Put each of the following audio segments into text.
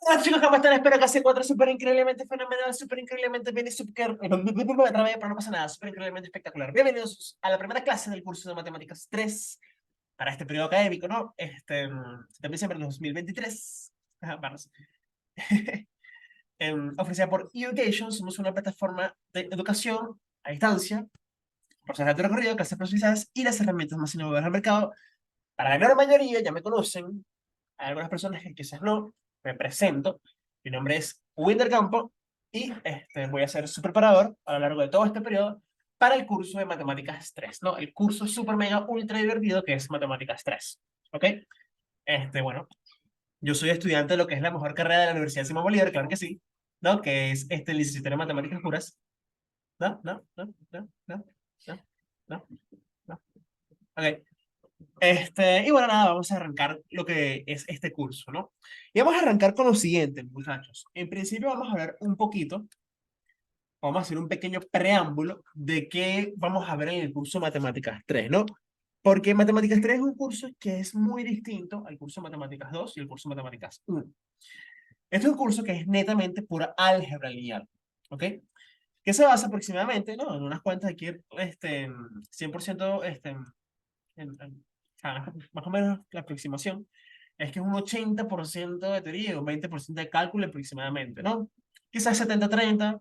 Hola chicos, ¿cómo están? Espero que hace cuatro súper increíblemente fenomenal, súper increíblemente bien y súper... otra vez, pero no pasa nada, súper increíblemente espectacular. Bienvenidos a la primera clase del curso de Matemáticas 3 para este periodo académico, ¿no? De diciembre de 2023. Vamos. Ofrecida por eEducation, somos una plataforma de educación a distancia, porcentaje de recorrido, clases personalizadas y las herramientas más innovadoras del mercado. Para la gran mayoría ya me conocen, hay algunas personas que quizás no. Me presento. Mi nombre es Winder Campo y voy a ser su preparador a lo largo de todo este periodo para el curso de Matemáticas 3, ¿no? El curso super mega ultra divertido que es Matemáticas 3. ¿Ok? Bueno, yo soy estudiante de lo que es la mejor carrera de la Universidad Simón Bolívar, claro que sí, ¿no? Que es licenciatura en Matemáticas Puras. ¿No? ¿No? ¿No? ¿No? ¿No? ¿No? ¿No? ¿No? Ok. Y bueno, nada, vamos a arrancar lo que es este curso, ¿no? Y vamos a arrancar con lo siguiente, muchachos. En principio vamos a hablar un poquito, vamos a hacer un pequeño preámbulo de qué vamos a ver en el curso Matemáticas 3, ¿no? Porque Matemáticas 3 es un curso que es muy distinto al curso Matemáticas 2 y el curso Matemáticas 1. Este es un curso que es netamente pura álgebra lineal, ¿ok? Que se basa aproximadamente, ¿no? En unas cuentas aquí, 100%, más o menos la aproximación, es que es un 80% de teoría y un 20% de cálculo aproximadamente, ¿no? Quizás 70-30.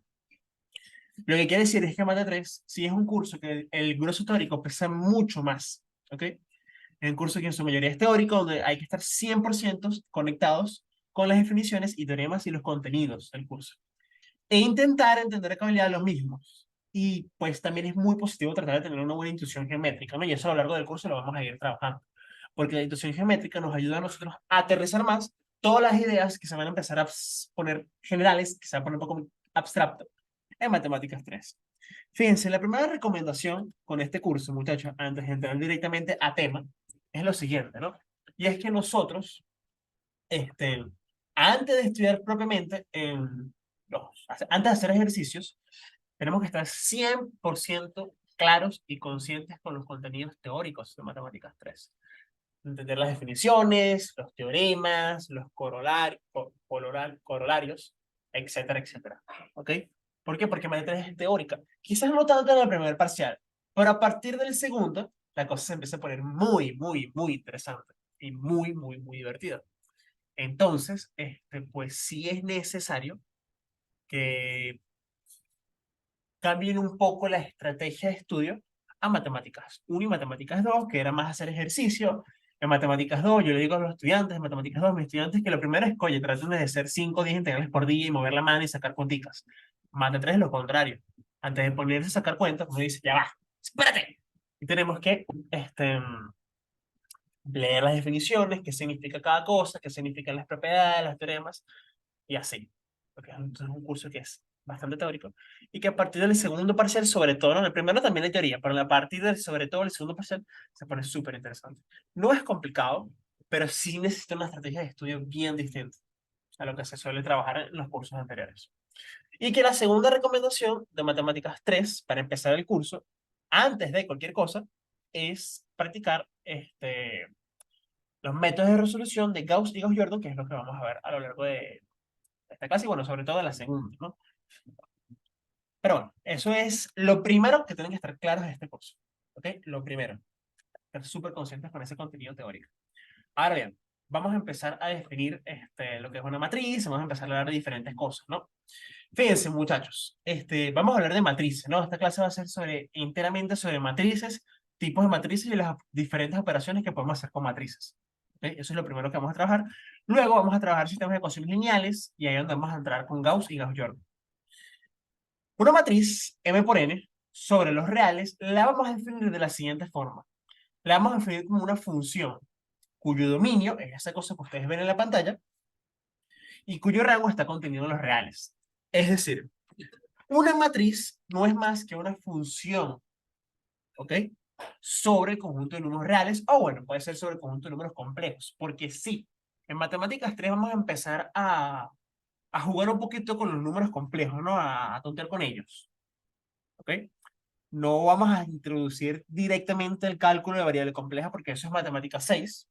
Lo que quiere decir es que Mate 3 sí es un curso que el grueso teórico pesa mucho más, ¿ok? Es un curso que en su mayoría es teórico, donde hay que estar 100% conectados con las definiciones y teoremas y los contenidos del curso. E intentar entender a cabalidad los mismos. Y pues también es muy positivo tratar de tener una buena intuición geométrica, ¿no? Y eso a lo largo del curso lo vamos a ir trabajando. Porque la intuición geométrica nos ayuda a nosotros a aterrizar más todas las ideas que se van a empezar a poner generales, que se van a poner un poco abstracto en Matemáticas 3. Fíjense, la primera recomendación con este curso, muchachos, antes de entrar directamente a tema, es lo siguiente, ¿no? Y es que nosotros, este, antes de estudiar propiamente, antes de hacer ejercicios, tenemos que estar 100% claros y conscientes con los contenidos teóricos de Matemáticas 3. Entender las definiciones, los teoremas, los corolarios, etcétera, etcétera. ¿Ok? ¿Por qué? Porque matemática 3 es teórica. Quizás no tanto en el primer parcial, pero a partir del segundo, la cosa se empieza a poner muy, muy, muy interesante y muy, muy, muy divertida. Entonces, pues sí es necesario que cambien un poco la estrategia de estudio a matemáticas 1 y matemáticas 2, que era más hacer ejercicio. En matemáticas 2, yo le digo a los estudiantes, en matemáticas 2, mis estudiantes, que lo primero es, oye, traten de hacer 5 o 10 integrales por día y mover la mano y sacar cuenticas. Mate 3 es lo contrario. Antes de ponerse a sacar cuentas, uno dice, ya va, espérate. Y tenemos que leer las definiciones, qué significa cada cosa, qué significan las propiedades, los teoremas, y así. Porque es un curso que es bastante teórico y que a partir del segundo parcial, sobre todo, ¿no? En el primero también hay teoría, pero a partir del, sobre todo, el segundo parcial se pone súper interesante. No es complicado, pero sí necesita una estrategia de estudio bien distinta a lo que se suele trabajar en los cursos anteriores. Y que la segunda recomendación de Matemáticas 3 para empezar el curso, antes de cualquier cosa, es practicar los métodos de resolución de Gauss y Gauss-Jordan, que es lo que vamos a ver a lo largo de esta clase, y bueno, sobre todo de la segunda, ¿no? Pero bueno, eso es lo primero que tienen que estar claros de este curso. ¿Ok? Lo primero, estar súper conscientes con ese contenido teórico. Ahora bien, vamos a empezar a definir lo que es una matriz, vamos a empezar a hablar de diferentes cosas, ¿no? Fíjense, muchachos, vamos a hablar de matrices, ¿no? Esta clase va a ser enteramente sobre matrices, tipos de matrices y las diferentes operaciones que podemos hacer con matrices. ¿Ok? Eso es lo primero que vamos a trabajar. Luego vamos a trabajar sistemas de ecuaciones lineales y ahí es donde vamos a entrar con Gauss y Gauss-Jordan. Una matriz M por N sobre los reales la vamos a definir de la siguiente forma. La vamos a definir como una función cuyo dominio es esa cosa que ustedes ven en la pantalla y cuyo rango está contenido en los reales. Es decir, una matriz no es más que una función, ¿ok? Sobre el conjunto de números reales, o bueno, puede ser sobre el conjunto de números complejos, porque sí, en matemáticas 3 vamos a empezar a jugar un poquito con los números complejos, ¿no? A tontear con ellos, ¿ok? No vamos a introducir directamente el cálculo de variable compleja porque eso es matemática 6.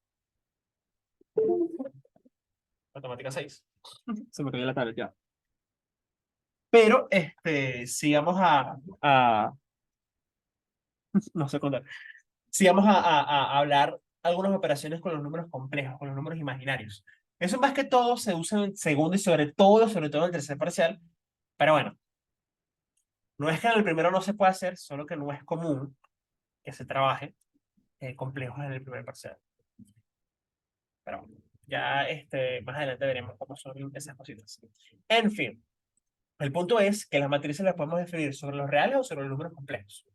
Matemática 6. Se me cayó la tablet ya. Pero, si vamos no sé contar, si vamos a hablar algunas operaciones con los números complejos, con los números imaginarios. Eso más que todo se usa en el segundo y sobre todo en el tercer parcial. Pero bueno, no es que en el primero no se pueda hacer, solo que no es común que se trabaje complejos en el primer parcial. Pero bueno, ya más adelante veremos cómo son esas cositas. En fin, el punto es que las matrices las podemos definir sobre los reales o sobre los números complejos.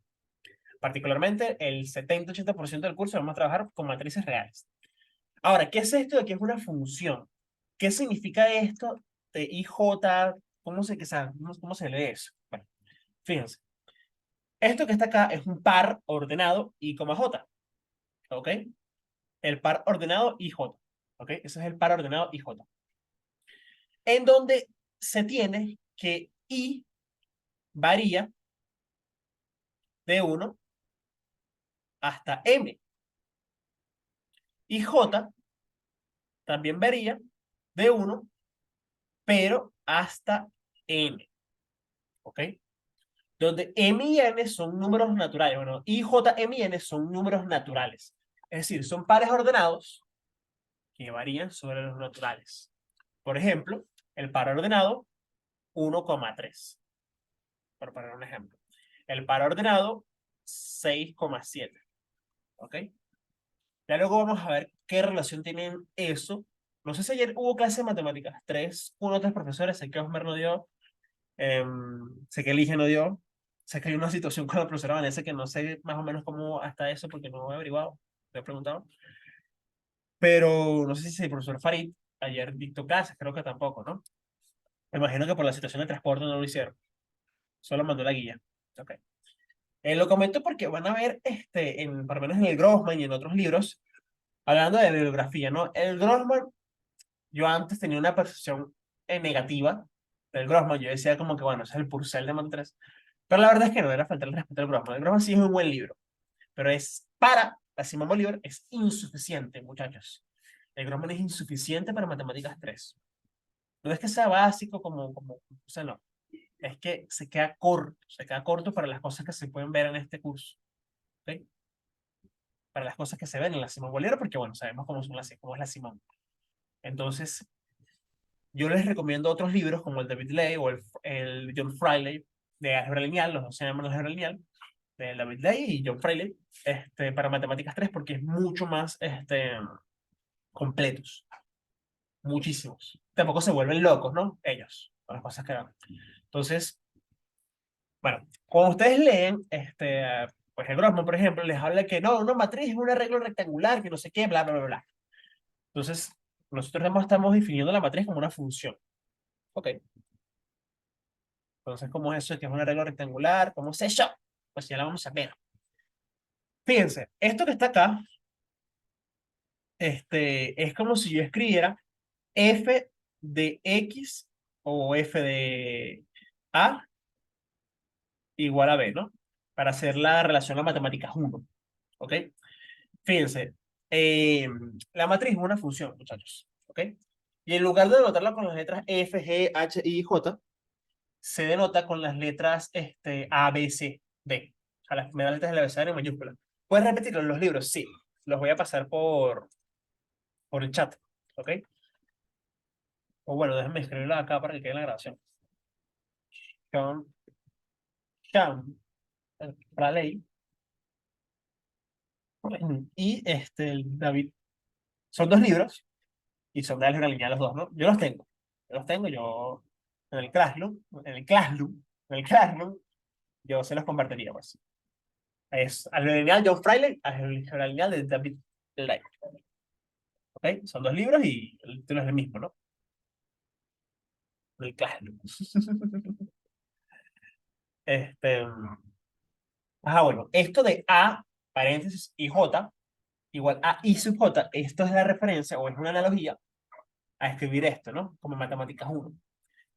Particularmente, el 70-80% del curso vamos a trabajar con matrices reales. Ahora, ¿qué es esto de que es una función? ¿Qué significa esto de IJ? ¿Cómo se lee eso? Bueno, fíjense. Esto que está acá es un par ordenado I, J. ¿Ok? El par ordenado IJ. ¿Ok? Ese es el par ordenado IJ. En donde se tiene que I varía de 1 hasta M. Y J también varía de 1, pero hasta N. ¿Ok? Donde M y N son números naturales. Bueno, I, J, M y N son números naturales. Es decir, son pares ordenados que varían sobre los naturales. Por ejemplo, el par ordenado 1,3, por poner un ejemplo. El par ordenado 6,7. ¿Ok? Ya luego vamos a ver qué relación tienen eso. No sé si ayer hubo clase de matemáticas. Uno o tres profesores. Sé que Osmer no dio. Sé que Elige no dio. Sé que hay una situación con la profesora Vanessa que no sé más o menos cómo hasta eso porque no he averiguado. Le he preguntado. Pero no sé si el profesor Farid ayer dictó clases. Creo que tampoco, ¿no? Me imagino que por la situación de transporte no lo hicieron. Solo mandó la guía. Ok. Lo comento porque van a ver, por lo menos en el Grossman y en otros libros, hablando de bibliografía, ¿no? El Grossman, yo antes tenía una percepción negativa del Grossman. Yo decía como que, bueno, ese es el Purcell de Mate 3. Pero la verdad es que no era falta el respeto al Grossman. El Grossman sí es un buen libro, pero es para la Simón Bolívar es insuficiente, muchachos. El Grossman es insuficiente para Matemáticas 3. No es que sea básico o sea, no. Es que se queda corto para las cosas que se pueden ver en este curso. ¿Ok? Para las cosas que se ven en la Simón Bolívar, porque bueno, sabemos cómo es la Simón. Entonces, yo les recomiendo otros libros como el David Ley o el John Freiley de álgebra lineal, los dos se llaman álgebra lineal, de David Ley y John Freiley, para matemáticas 3 porque es mucho más completos, muchísimos. Tampoco se vuelven locos, ¿no? Ellos, con las cosas que dan. Entonces, bueno, cuando ustedes leen, pues el Grossman, por ejemplo, les habla que no, una matriz es un arreglo rectangular, que no sé qué, bla, bla, bla, bla. Entonces, nosotros estamos definiendo la matriz como una función. Ok. Entonces, ¿cómo es eso? ¿Que es un arreglo rectangular? ¿Cómo es eso? Pues ya la vamos a ver. Fíjense, esto que está acá, es como si yo escribiera f de x o f de a igual a b, ¿no? Para hacer la relación a matemáticas 1. ¿Ok? Fíjense, la matriz es una función, muchachos. ¿Ok? Y en lugar de denotarla con las letras F, G, H, I, J, se denota con las letras A, B, C, D. O sea, las primeras letras del abecedario en mayúsculas. ¿Puedes repetirlo en los libros? Sí. Los voy a pasar por el chat. ¿Ok? O bueno, déjenme escribirlo acá para que quede en la grabación. Sean, Sean, Raleigh y el David. Son dos libros y son de álgebra lineal los dos, ¿no? Yo los tengo. Yo en el Classroom, yo se los compartiría, pues. Es álgebra lineal John Freiley, álgebra lineal de David Light. ¿Ok? Son dos libros y el título es el mismo, ¿no? El Classroom. Este, bueno, esto de A, paréntesis, y J, igual a I sub J, esto es la referencia o es una analogía a escribir esto, ¿no? Como matemáticas 1.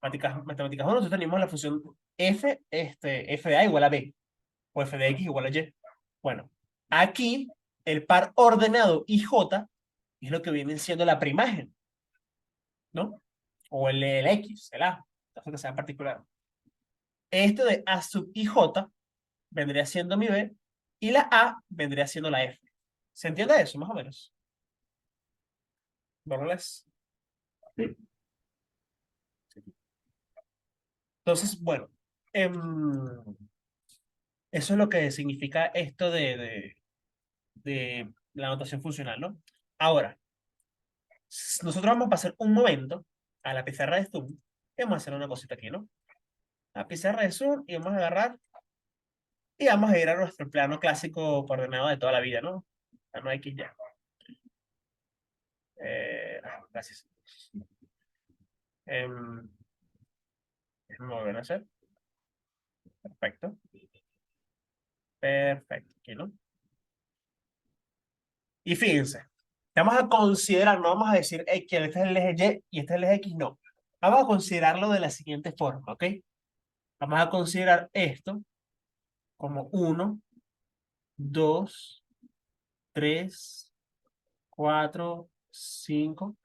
Matemáticas 1, nosotros tenemos la función f de A igual a B, o f de X igual a Y. Bueno, aquí el par ordenado IJ es lo que viene siendo la preimagen, ¿no? o el X, el A, caso que sea particular. Esto de A sub IJ vendría siendo mi B y la A vendría siendo la F. ¿Se entiende eso, más o menos? ¿Borroles? Sí. Entonces, bueno, em, eso es lo que significa esto de la notación funcional, ¿no? Ahora, nosotros vamos a pasar un momento a la pizarra de Zoom y vamos a hacer una cosita aquí, ¿no? La pizarra de Zoom y vamos a agarrar y vamos a ir a nuestro plano clásico coordenado de toda la vida, ¿no? Plano X ya. Gracias. Em, Déjame volver a hacer. Perfecto. Perfecto. Aquí, ¿no? Y fíjense, vamos a considerar, no vamos a decir que este es el eje Y y este es el eje X, no. Vamos a considerarlo de la siguiente forma, ¿ok? Vamos a considerar esto como 1, 2, 3, 4, 5.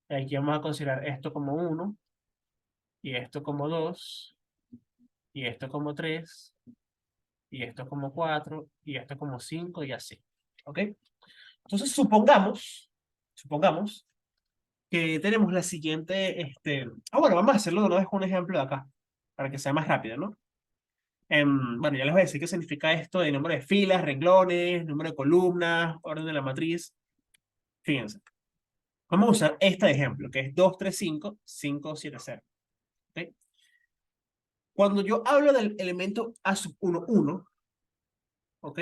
Y aquí vamos a considerar esto como 1, y esto como 2, y esto como 3, y esto como 4, y esto como 5, y así. ¿Ok? Entonces, supongamos que tenemos la siguiente, bueno, vamos a hacerlo de una vez con un ejemplo de acá, para que sea más rápido, ¿no? Bueno, ya les voy a decir qué significa esto de número de filas, renglones, número de columnas, orden de la matriz. Fíjense, vamos a usar este ejemplo, que es 2, 3, 5, 5, 7, 0. ¿Ok? Cuando yo hablo del elemento A sub 1, 1, ¿ok?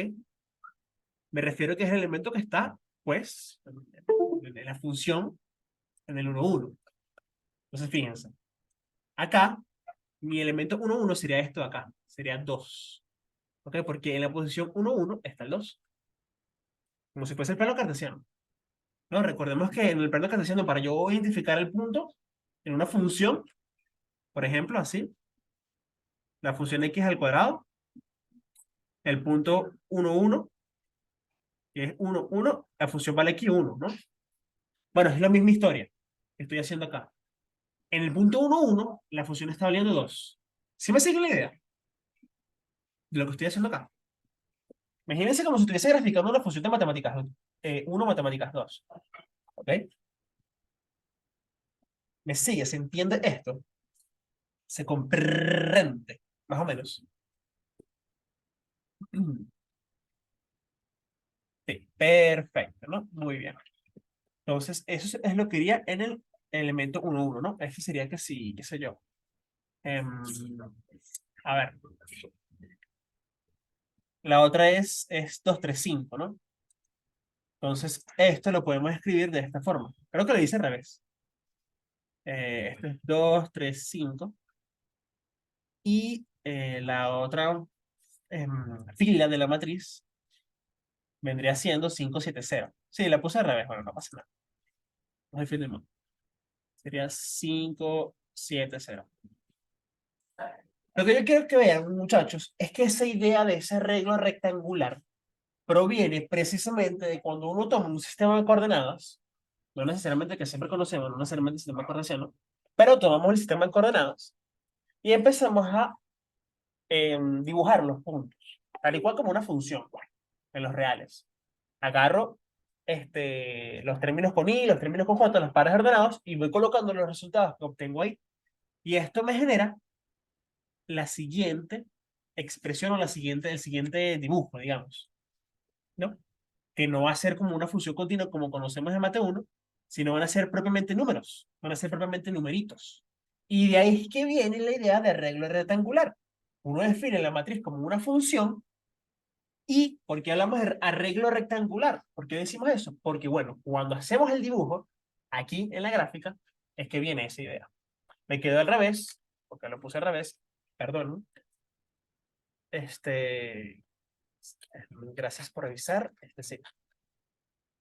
Me refiero a que es el elemento que está, pues, en la función en el 1, 1. Entonces, fíjense, acá mi elemento 1, 1 sería esto de acá, sería 2. ¿Ok? Porque en la posición 1, 1 está el 2. Como si fuese el plano cartesiano. ¿No? Recordemos que en el plano cartesiano, para yo identificar el punto en una función, por ejemplo, así, la función x al cuadrado, el punto 1, 1, que es 1, 1, la función vale aquí 1, ¿no? Bueno, es la misma historia que estoy haciendo acá. En el punto 1, 1, la función está valiendo 2. ¿Sí me sigue la idea de lo que estoy haciendo acá? Imagínense como si estuviese graficando una función de matemáticas 1, matemáticas 2. ¿Ok? ¿Me sigue? ¿Se entiende esto? ¿Se comprende? Más o menos. Sí, perfecto, ¿no? Muy bien. Entonces, eso es lo que iría en el elemento 1, 1, ¿no? Este sería que sí, qué sé yo. Em, a ver, la otra es 2, 3, 5, ¿no? Entonces, esto lo podemos escribir de esta forma. Creo que lo dice al revés. Esto es 2, 3, 5. Y la otra fila de la matriz vendría siendo 5, 7, 0. Sí, la puse al revés, bueno, no pasa nada. No hay fin del mundo. Sería 5, 7, 0. Lo que yo quiero que vean, muchachos, es que esa idea de ese arreglo rectangular proviene precisamente de cuando uno toma un sistema de coordenadas, no necesariamente que siempre conocemos, no necesariamente el sistema cartesiano, pero tomamos el sistema de coordenadas y empezamos a dibujar los puntos, tal y cual como una función en los reales. Agarro los términos con i, los términos con j, los pares ordenados y voy colocando los resultados que obtengo ahí. Y esto me genera la siguiente expresión o el siguiente dibujo, digamos, ¿no? Que no va a ser como una función continua como conocemos en Mate 1, sino van a ser propiamente números, van a ser propiamente numeritos. Y de ahí es que viene la idea de arreglo rectangular. Uno define la matriz como una función. ¿Y por qué hablamos de arreglo rectangular? ¿Por qué decimos eso? Porque, bueno, cuando hacemos el dibujo, aquí en la gráfica, es que viene esa idea. Me quedó al revés, porque lo puse al revés, perdón. Este, Gracias por revisar. Sí,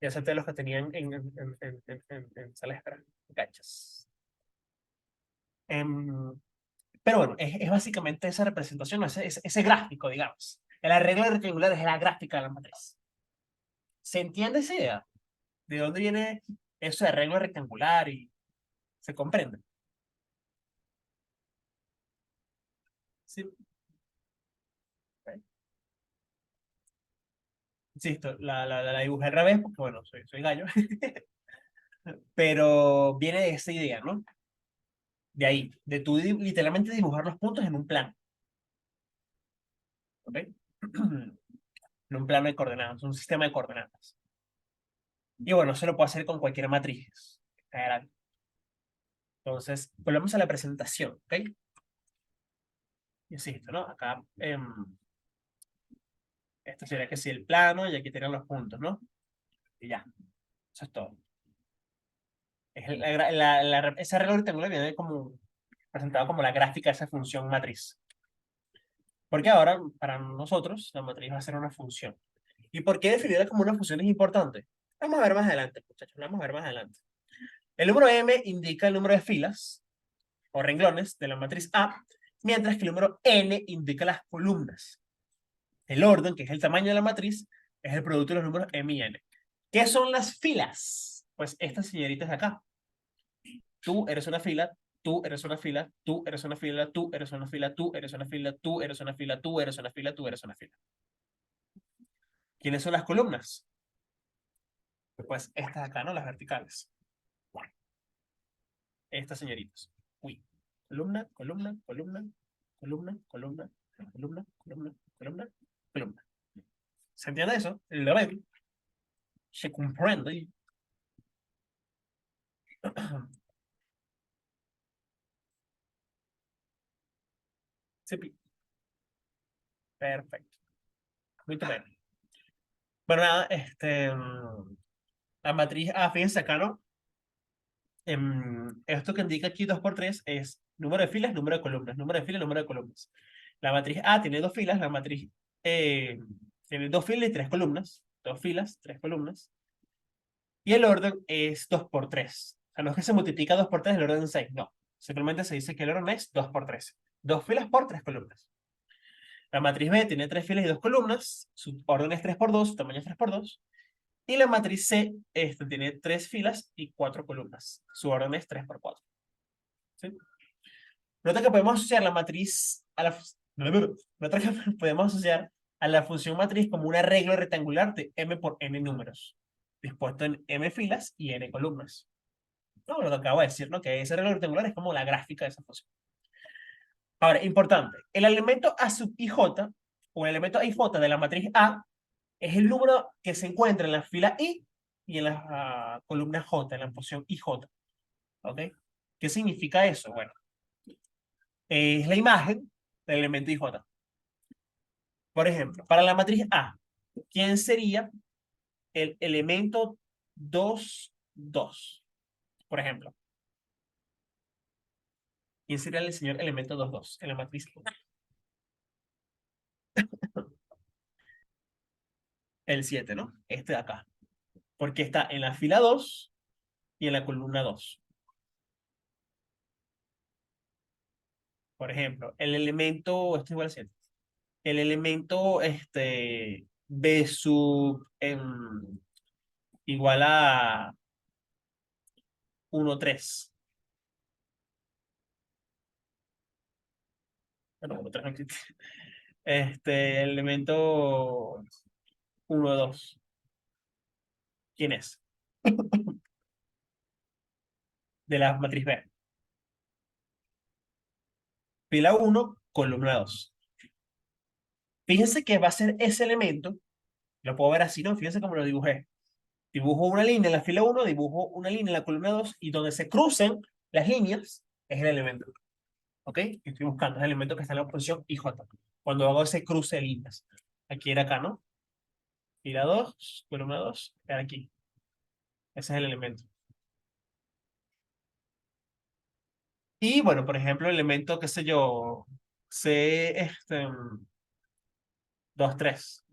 ya acepté los que tenían en sala de espera. Gachas. Pero bueno, es básicamente esa representación, ese gráfico, digamos. El arreglo rectangular es la gráfica de la matriz. ¿Se entiende esa idea? ¿De dónde viene eso de arreglo rectangular y se comprende? Sí, ok. Insisto, la dibujé al revés porque, bueno, soy gallo, pero viene de esa idea, ¿no? De ahí, de tú literalmente dibujar los puntos en un plano, ¿ok? En un plano de coordenadas, un sistema de coordenadas. Y bueno, eso lo puedo hacer con cualquier matriz. Entonces, volvemos a la presentación, ¿ok? Insisto, ¿no? Acá, esto sería que sí el plano y aquí tienen los puntos, ¿no? Y ya, eso es todo. Esa regla rectangular viene como presentado como la gráfica de esa función matriz. Porque ahora, para nosotros, la matriz va a ser una función. ¿Y por qué definirla como una función es importante? Vamos a ver más adelante, muchachos, vamos a ver más adelante. El número m indica el número de filas o renglones de la matriz A, mientras que el número n indica las columnas. El orden, que es el tamaño de la matriz, es el producto de los números m y n. ¿Qué son las filas? Pues estas señoritas de acá. Tú eres una fila, tú eres una fila, tú eres una fila, tú eres una fila, tú eres una fila, tú eres una fila, tú eres una fila, tú eres una fila. ¿Quiénes son las columnas? Pues estas acá, ¿no? Las verticales. Estas señoritas. Uy. Columna, columna, columna, columna, columna, columna, columna, columna, columna. ¿Se entiende eso? ¿Lo ven? ¿Se comprende? Sí, perfecto. Muy bien. Bueno, nada, la matriz A, fíjense acá, ¿no? Esto que indica aquí 2 por 3 es número de filas, número de columnas, número de filas, número de columnas. La matriz A tiene 2 filas, la matriz tiene 2 filas y 3 columnas, 2 filas, 3 columnas, y el orden es 2 por 3. O sea, no es que se multiplica 2 por 3 el orden es 6, no. Simplemente se dice que el orden es 2 por 3. 2 filas por 3 columnas. La matriz B tiene 3 filas y 2 columnas, su orden es 3 por 2, su tamaño es 3 por 2. Y la matriz C tiene 3 filas y 4 columnas, su orden es 3 por 4. ¿Sí? Nota que podemos asociar la matriz a la... Nota que podemos asociar a la función matriz como un arreglo rectangular de m por n números, dispuesto en m filas y n columnas. No, lo que acabo de decir, ¿no? Que ese arreglo rectangular es como la gráfica de esa función. Ahora, importante, el elemento a sub ij, o el elemento ij de la matriz A, es el número que se encuentra en la fila I y en la columna J, en la posición IJ. ¿Ok? ¿Qué significa eso? Bueno, es la imagen del elemento IJ. Por ejemplo, para la matriz A, ¿quién sería el elemento 2 2? Por ejemplo, ¿quién sería el señor elemento 2 2 en la matriz A? El 7, ¿no? Este de acá. Porque está en la fila 2 y en la columna 2. Por ejemplo, el elemento, esto es igual a 7. El elemento B sub igual a 1 3. Bueno, 1 3 no existe. El elemento 1 2. ¿Quién es? De la matriz B. Fila 1, columna 2. Fíjense que va a ser ese elemento, lo puedo ver así, ¿no? Fíjense cómo lo dibujé. Dibujo una línea en la fila 1, dibujo una línea en la columna 2, y donde se crucen las líneas es el elemento. ¿Ok? Estoy buscando el elemento que está en la posición IJ. Cuando hago ese cruce de líneas. Aquí era acá, ¿no? Fila 2, columna 2, era aquí. Ese es el elemento. Y bueno, por ejemplo, el elemento, qué sé yo, C, 2 3.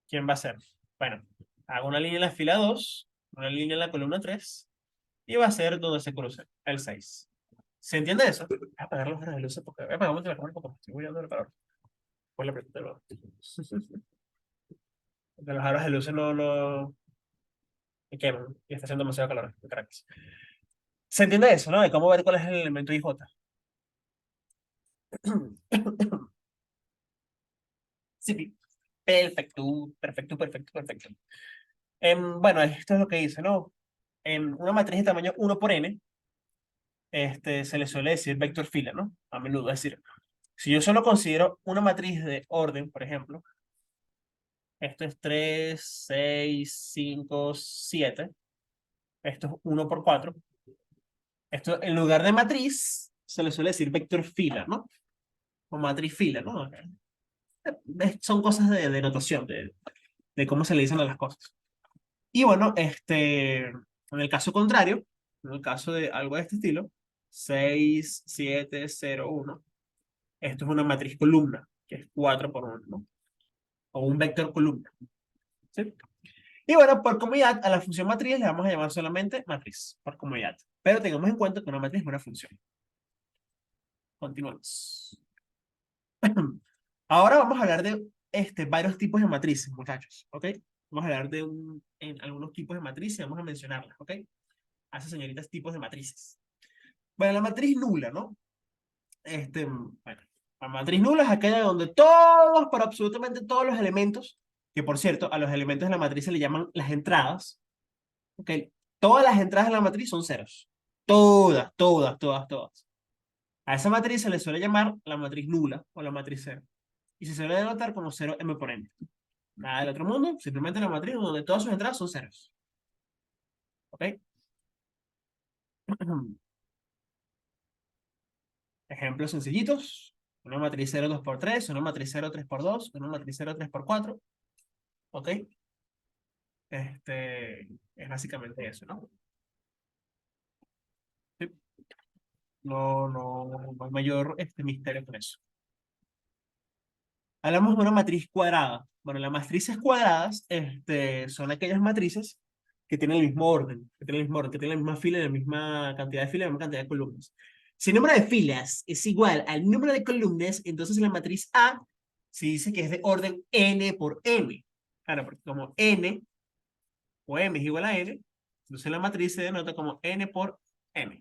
¿Quién va a ser? Bueno, hago una línea en la fila 2, una línea en la columna 3, y va a ser donde se cruce el 6. ¿Se entiende eso? Voy a apagar los aros de luces porque voy a apagar la cámara porque estoy huyendo del calor. Por la pregunta de nuevo. Porque los aros de luces no me queman y está haciendo demasiado calor en Caracas. ¿Se entiende eso, no? De cómo ver cuál es el elemento IJ. Sí, perfecto, perfecto, perfecto, perfecto. Bueno, esto es lo que dice, ¿no? En una matriz de tamaño 1 por n, se le suele decir vector fila, ¿no? A menudo, es decir, si yo solo considero una matriz de orden, por ejemplo, esto es 3 6 5 7, esto es 1 por 4, esto en lugar de matriz se le suele decir vector fila, ¿no? O matriz fila, ¿no? Son cosas de notación, de cómo se le dicen a las cosas. Y bueno, en el caso contrario, en el caso de algo de este estilo, 6 7 0 1, esto es una matriz columna, que es 4 por 1, ¿no? O un vector columna, ¿sí? Y bueno, por comodidad, a la función matriz le vamos a llamar solamente matriz, por comodidad. Pero tengamos en cuenta que una matriz es una función. Continuamos. Ahora vamos a hablar de varios tipos de matrices, muchachos, ¿ok? Vamos a hablar algunos tipos de matrices, vamos a mencionarlas, ¿ok? A esas señoritas tipos de matrices. Bueno, la matriz nula, ¿no? Bueno, la matriz nula es aquella donde todos, pero absolutamente todos los elementos, que por cierto, a los elementos de la matriz se le llaman las entradas, ¿ok? Todas las entradas de la matriz son ceros. Todas, todas, todas, todas. A esa matriz se le suele llamar la matriz nula o la matriz cero. Y se suele denotar como 0m por n. Nada del otro mundo, simplemente la matriz donde todas sus entradas son ceros. ¿Ok? Ejemplos sencillitos. Una matriz 0 2 por 3, una matriz 0 3 por 2, una matriz 0 3 por 4. ¿Ok? Es básicamente eso, ¿no? Sí. No, no, no hay mayor misterio con eso. Hablamos de una matriz cuadrada. Bueno, las matrices cuadradas son aquellas matrices que tienen el mismo orden, que tienen la misma fila, la misma cantidad de filas, la misma cantidad de columnas. Si el número de filas es igual al número de columnas, entonces la matriz A se dice que es de orden n por m. Claro, porque como n o m es igual a n, entonces la matriz se denota como n por m.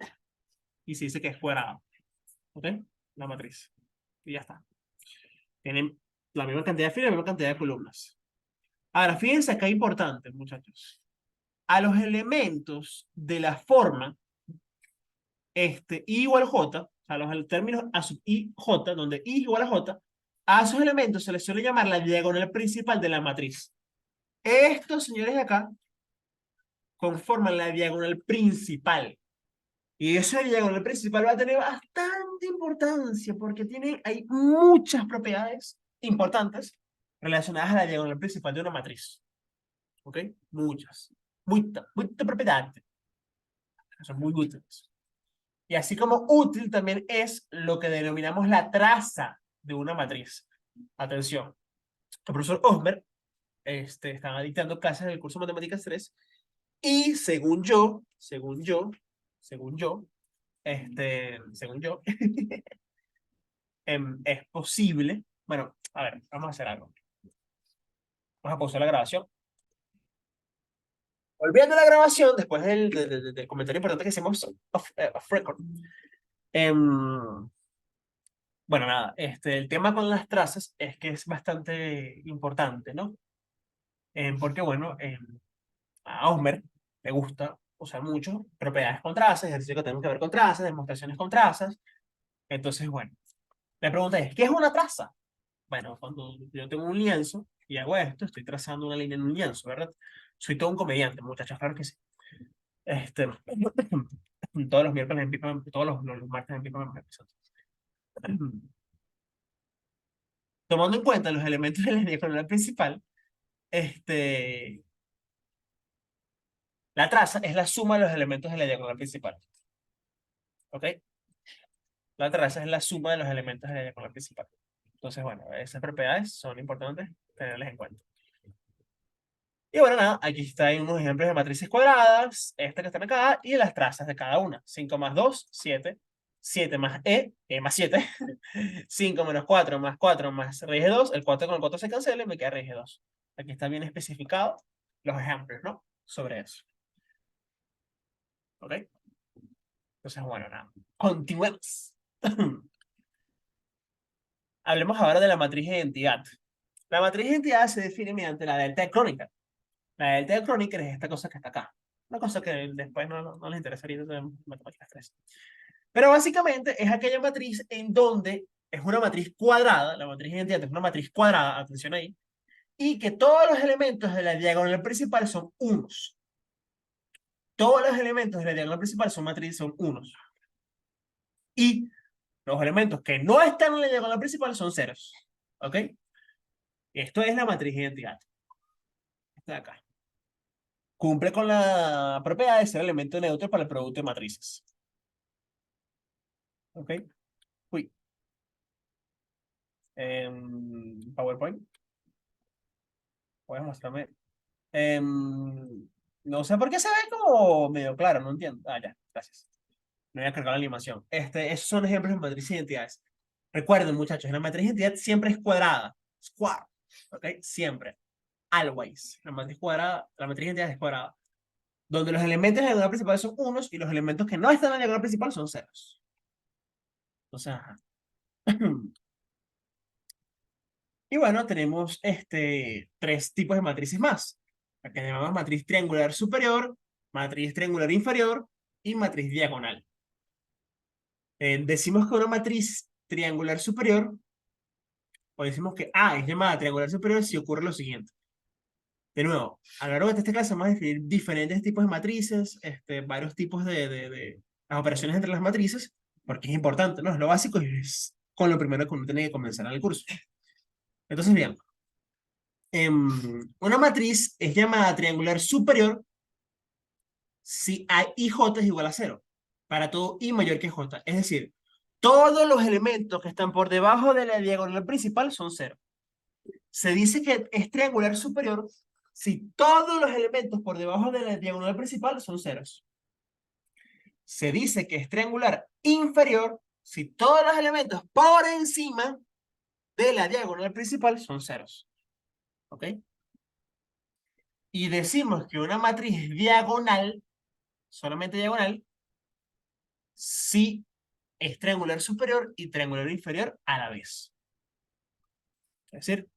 Y se dice que es cuadrada. ¿Ok? La matriz. Y ya está. Tienen la misma cantidad de filas, la misma cantidad de columnas. Ahora, fíjense acá importante, muchachos. A los elementos de la forma I igual a J, o sea, los términos A sub I, J, donde I igual a J, a esos elementos se les suele llamar la diagonal principal de la matriz. Estos señores de acá conforman la diagonal principal. Y esa diagonal principal va a tener bastante importancia porque hay muchas propiedades importantes relacionadas a la diagonal principal de una matriz. ¿Ok? Muchas. Muchas propiedades. Son muy útiles. Y así como útil también es lo que denominamos la traza de una matriz. Atención. El profesor Osmer estaba dictando clases del curso de Matemáticas 3 y según yo, es posible. Bueno, a ver, vamos a hacer algo. Vamos a pausar la grabación. Volviendo a la grabación, después del comentario importante que hicimos off record. Bueno, nada, el tema con las trazas es que es bastante importante, ¿no? Porque, bueno, a Osmer le gusta usar mucho propiedades con trazas, ejercicios que tengan que ver con trazas, demostraciones con trazas. Entonces, bueno, la pregunta es, ¿qué es una traza? Bueno, cuando yo tengo un lienzo y hago esto, estoy trazando una línea en un lienzo, ¿verdad? Soy todo un comediante, muchachos, claro que sí. Este, todos los miércoles en Pipa, todos los martes en Pipa me empezando. Tomando en cuenta los elementos de la diagonal principal, este, la traza es la suma de los elementos de la diagonal principal. ¿Ok? La traza es la suma de los elementos de la diagonal principal. Entonces, bueno, esas propiedades son importantes tenerlas en cuenta. Y bueno, nada, aquí están unos ejemplos de matrices cuadradas, esta que están acá, y las trazas de cada una. 5 más 2, 7. 7 más más 7. 5 menos 4 más 4 más raíz de 2. El 4 con el 4 se cancela y me queda raíz de 2. Aquí está bien especificado los ejemplos, ¿no? Sobre eso. ¿Ok? Entonces, bueno, nada. Continuemos. Hablemos ahora de la matriz de identidad. La matriz de identidad se define mediante la delta de Kronecker. La delta de Kronecker es esta cosa que está acá. Una cosa que después no les interesaría en matemáticas 3. Pero básicamente es aquella matriz en donde es una matriz cuadrada, la matriz de identidad es una matriz cuadrada, atención ahí, y que todos los elementos de la diagonal principal son unos. Todos los elementos de la diagonal principal son matrices, son unos. Y los elementos que no están en la diagonal principal son ceros. ¿Ok? Esto es la matriz de identidad. Esta de acá. Cumple con la propiedad de ser elemento neutro para el producto de matrices. ¿Ok? Uy. PowerPoint. Puedes mostrarme. No sé por qué se ve como medio claro, no entiendo. Ah, ya, gracias. Me voy a cargar la animación. Esos son ejemplos de matrices de identidades. Recuerden, muchachos, la matriz de identidad siempre es cuadrada. Square. ¿Ok? Siempre. Always. La matriz cuadrada, la matriz de identidad es cuadrada. Donde los elementos de la diagonal principal son unos y los elementos que no están en la diagonal principal son ceros. Entonces, ajá. Y bueno, tenemos tres tipos de matrices más. La que llamamos matriz triangular superior, matriz triangular inferior y matriz diagonal. Decimos que una matriz triangular superior, o decimos que A es llamada triangular superior si ocurre lo siguiente. De nuevo, a lo largo de esta clase vamos a definir diferentes tipos de matrices, varios tipos de las operaciones entre las matrices, porque es importante, ¿no? Es lo básico y es con lo primero que uno tiene que comenzar en el curso. Entonces, bien, una matriz es llamada triangular superior si A y J es igual a cero, para todo I mayor que J. Es decir, todos los elementos que están por debajo de la diagonal principal son cero. Se dice que es triangular superior si todos los elementos por debajo de la diagonal principal son ceros. Se dice que es triangular inferior si todos los elementos por encima de la diagonal principal son ceros. ¿Ok? Y decimos que una matriz diagonal, solamente diagonal, si es triangular superior y triangular inferior a la vez. Es decir,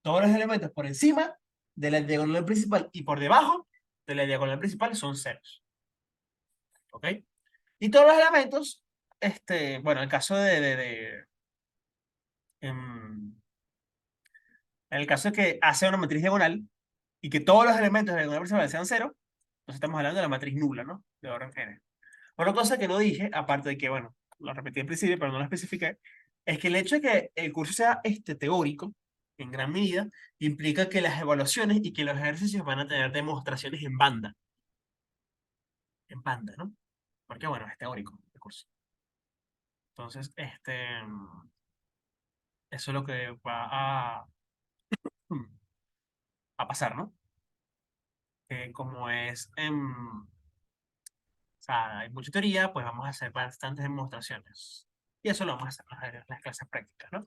todos los elementos por encima de la diagonal principal y por debajo de la diagonal principal son ceros. ¿Ok? Y todos los elementos, bueno, en el caso en, en el caso de que hace una matriz diagonal y que todos los elementos de la diagonal principal sean cero, entonces estamos hablando de la matriz nula, ¿no? De orden n. Una cosa que no dije, aparte de que, bueno, lo repetí al principio, pero no lo especifiqué, es que el hecho de que el curso sea teórico, en gran medida, implica que las evaluaciones y que los ejercicios van a tener demostraciones en banda, ¿no? Porque, bueno, es teórico el curso. Entonces, eso es lo que va a pasar, ¿no? Como es, o sea, hay mucha teoría, pues vamos a hacer bastantes demostraciones. Y eso lo vamos a hacer en las clases prácticas, ¿no?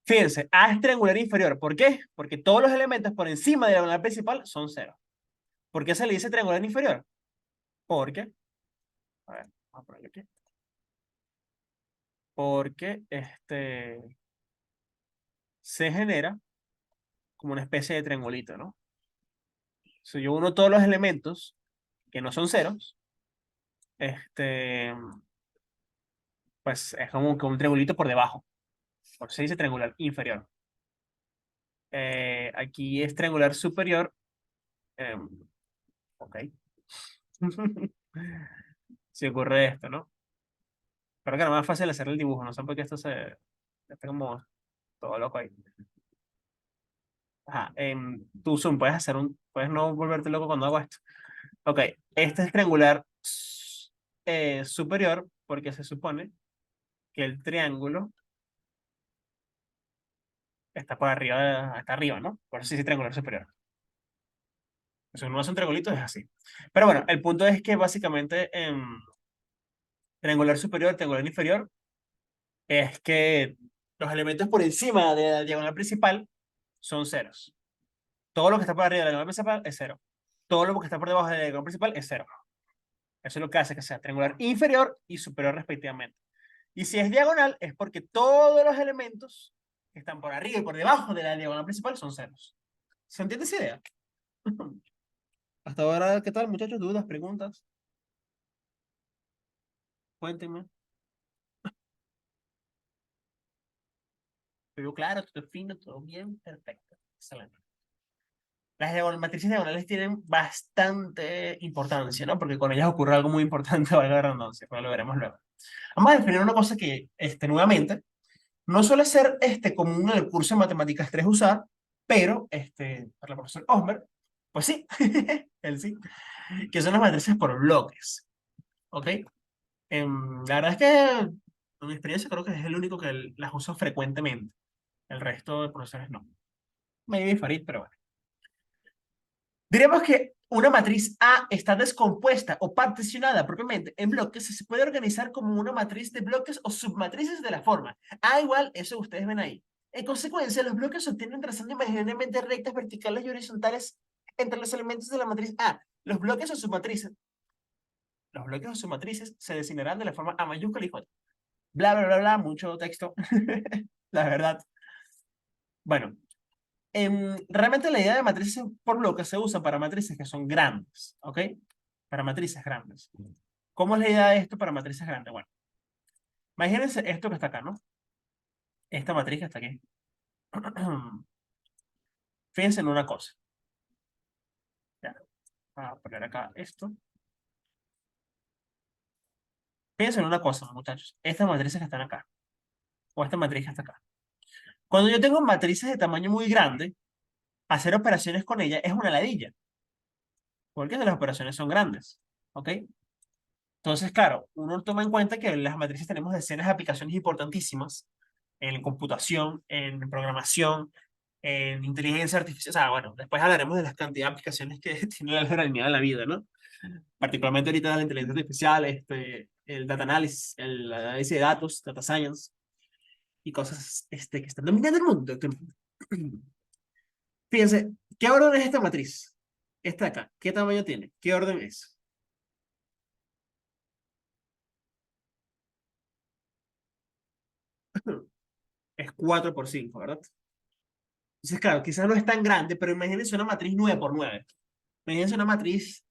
Fíjense, A es triangular inferior. ¿Por qué? Porque todos los elementos por encima de la diagonal principal son cero. ¿Por qué se le dice triangular inferior? Porque, a ver, vamos a ponerlo aquí. Porque se genera como una especie de triangulito, ¿no? Si yo uno todos los elementos que no son ceros, pues es como que un triangulito por debajo. Por eso se dice triangular inferior. Aquí es triangular superior. Ok. Si ocurre esto, ¿no? Pero que era más fácil hacer el dibujo, no sé por qué esto está como todo loco ahí. Ajá, tu Zoom, puedes no volverte loco cuando hago esto. Ok, este es triangular superior porque se supone que el triángulo está por arriba, está arriba, ¿no? Por eso sí es triangular superior. Si uno hace un triangulito es así. Pero bueno, el punto es que básicamente triangular superior, triangular inferior, es que los elementos por encima de la diagonal principal son ceros. Todo lo que está por arriba de la diagonal principal es cero. Todo lo que está por debajo de la diagonal principal es cero. Eso es lo que hace que sea triangular inferior y superior respectivamente. Y si es diagonal, es porque todos los elementos que están por arriba y por debajo de la diagonal principal son ceros. ¿Se entiende esa idea? Hasta ahora, ¿qué tal, muchachos? ¿Dudas, preguntas? Cuéntenme. Todo claro, todo fino, todo bien, perfecto. Excelente. Las matrices diagonales tienen bastante importancia, ¿no? Porque con ellas ocurre algo muy importante, valga la redundancia, pero lo veremos luego. Vamos a definir una cosa que, nuevamente, no suele ser común en el curso de Matemáticas 3 usar, pero para el profesor Osmer, pues sí, él sí, que son las matrices por bloques, ¿ok? La verdad es que, en mi experiencia, creo que es el único que las usa frecuentemente. El resto de profesores no. Maybe Farid, pero bueno. Diremos que una matriz A está descompuesta o particionada propiamente en bloques, se puede organizar como una matriz de bloques o submatrices de la forma A igual, eso ustedes ven ahí. En consecuencia, los bloques se obtienen trazando imaginariamente rectas verticales y horizontales entre los elementos de la matriz A. Los bloques o submatrices se designarán de la forma A mayúscula y J. Bla, bla, bla, bla, mucho texto. La verdad. Bueno, realmente la idea de matrices por bloques se usa para matrices que son grandes, ¿ok? Para matrices grandes. ¿Cómo es la idea de esto para matrices grandes? Bueno, imagínense esto que está acá, ¿no? Esta matriz que está aquí. Fíjense en una cosa. Ya, voy a poner acá esto. Fíjense en una cosa, muchachos. Estas matrices que están acá, o esta matriz que está acá. Cuando yo tengo matrices de tamaño muy grande, hacer operaciones con ellas es una ladilla, porque las operaciones son grandes, ¿ok? Entonces, claro, uno toma en cuenta que en las matrices tenemos decenas de aplicaciones importantísimas en computación, en programación, en inteligencia artificial. O sea, bueno, después hablaremos de las cantidad de aplicaciones que tiene la realidad en la vida, ¿no? Particularmente ahorita la inteligencia artificial, el data analysis, el análisis de datos, data science y cosas que están dominando el mundo actualmente. Fíjense, ¿qué orden es esta matriz? Esta de acá, ¿qué tamaño tiene? ¿Qué orden es? Es 4 por 5, ¿verdad? Entonces, claro, quizás no es tan grande, pero imagínense una matriz 9 por 9. Imagínense una matriz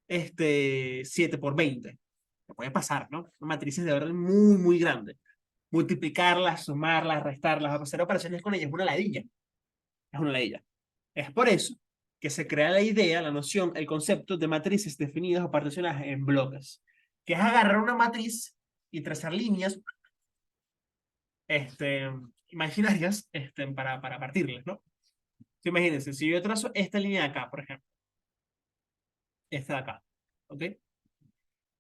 7 por 20. Se puede pasar, ¿no? Matrices de orden muy, muy grande. Multiplicarlas, sumarlas, restarlas, hacer operaciones con ellas es una ladilla. Es una ladilla. Es por eso que se crea la idea, la noción, el concepto de matrices definidas o particionadas en bloques, que es agarrar una matriz y trazar líneas este, imaginarias para partirlas, ¿no? Imagínense, si yo trazo esta línea de acá, por ejemplo, esta de acá, ¿ok?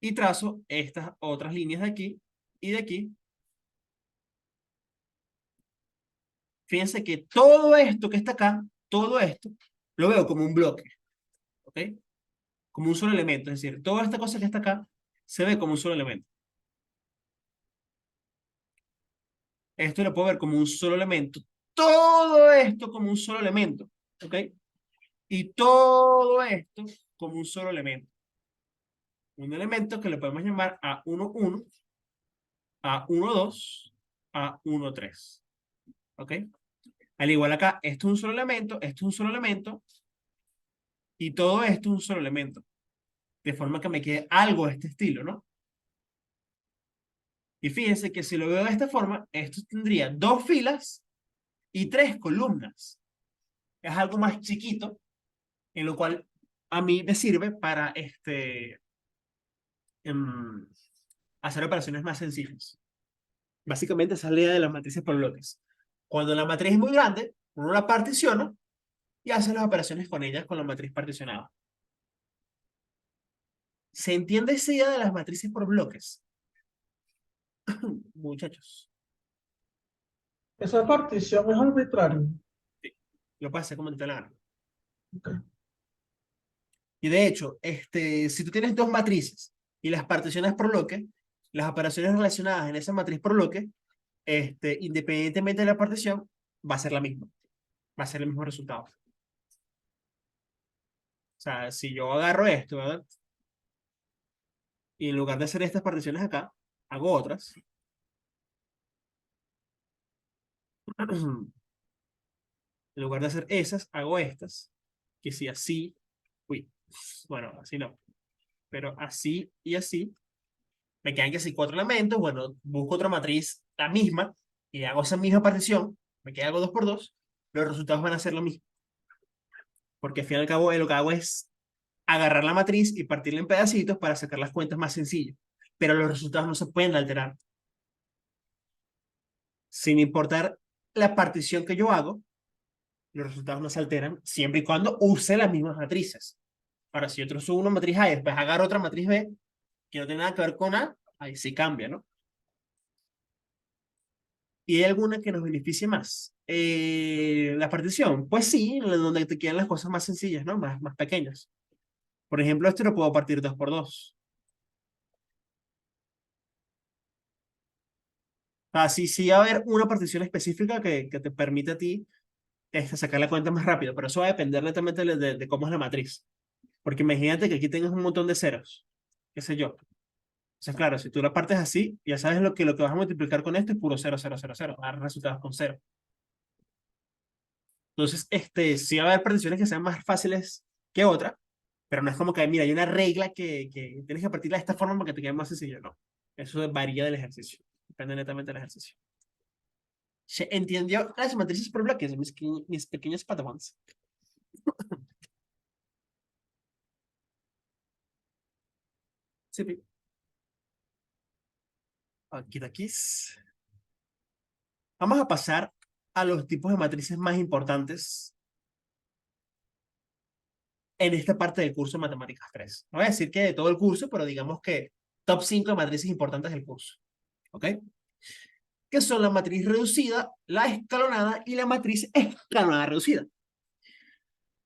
Y trazo estas otras líneas de aquí y de aquí. Fíjense que todo esto que está acá, todo esto, lo veo como un bloque, ¿ok? Como un solo elemento, es decir, toda esta cosa que está acá se ve como un solo elemento. Esto lo puedo ver como un solo elemento. Todo esto como un solo elemento, ¿ok? Y todo esto como un solo elemento. Un elemento que le podemos llamar A11, A12, A13, ¿ok? Al igual acá, esto es un solo elemento, esto es un solo elemento, y todo esto es un solo elemento. De forma que me quede algo de este estilo, ¿no? Y fíjense que si lo veo de esta forma, esto tendría dos filas y tres columnas. Es algo más chiquito, en lo cual a mí me sirve para em, hacer operaciones más sencillas. Básicamente esa es la idea de las matrices por bloques. Cuando la matriz es muy grande, uno la particiona y hace las operaciones con ellas con la matriz particionada. ¿Se entiende esa idea de las matrices por bloques? Muchachos. Esa partición es arbitraria. Sí, lo puedes hacer como te dé la gana. Ok. Y de hecho, si tú tienes dos matrices y las particionas por bloque, las operaciones relacionadas en esa matriz por bloque, independientemente de la partición, va a ser la misma. Va a ser el mismo resultado. O sea, si yo agarro esto, ¿verdad? Y en lugar de hacer estas particiones acá, hago otras. En lugar de hacer esas, hago estas, que si así, uy, bueno, así no, pero así y así, me quedan que si cuatro elementos, bueno, busco otra matriz, la misma, y hago esa misma partición, me queda algo 2 por 2, los resultados van a ser lo mismo, porque al fin y al cabo lo que hago es agarrar la matriz y partirla en pedacitos para sacar las cuentas más sencillas, pero los resultados no se pueden alterar, sin importar la partición que yo hago, los resultados no se alteran siempre y cuando use las mismas matrices. Ahora, si yo subo una matriz A y después agarro otra matriz B, que no tiene nada que ver con A, ahí sí cambia, ¿no? ¿Y hay alguna que nos beneficie más? La partición, pues sí, donde te quedan las cosas más sencillas, ¿no? Más pequeñas. Por ejemplo, esto lo puedo partir 2 por 2. Así sí va a haber una partición específica que te permite a ti sacar la cuenta más rápido, pero eso va a depender netamente de cómo es la matriz. Porque imagínate que aquí tengas un montón de ceros, qué sé yo. Entonces, claro, si tú la partes así, ya sabes lo que vas a multiplicar con esto es puro cero, cero, cero, cero. Va a dar resultados con cero. Entonces, sí va a haber particiones que sean más fáciles que otras, pero no es como que, mira, hay una regla que tienes que partirla de esta forma para que te quede más sencillo. No. Eso varía del ejercicio. Depende netamente del ejercicio. ¿Se entendió las matrices por bloques, mis pequeños padawans? Sí, aquí, aquí. Vamos a pasar a los tipos de matrices más importantes en esta parte del curso de Matemáticas 3. No voy a decir que de todo el curso, pero digamos que top 5 de matrices importantes del curso. ¿Ok? Que son la matriz reducida, la escalonada y la matriz escalonada reducida.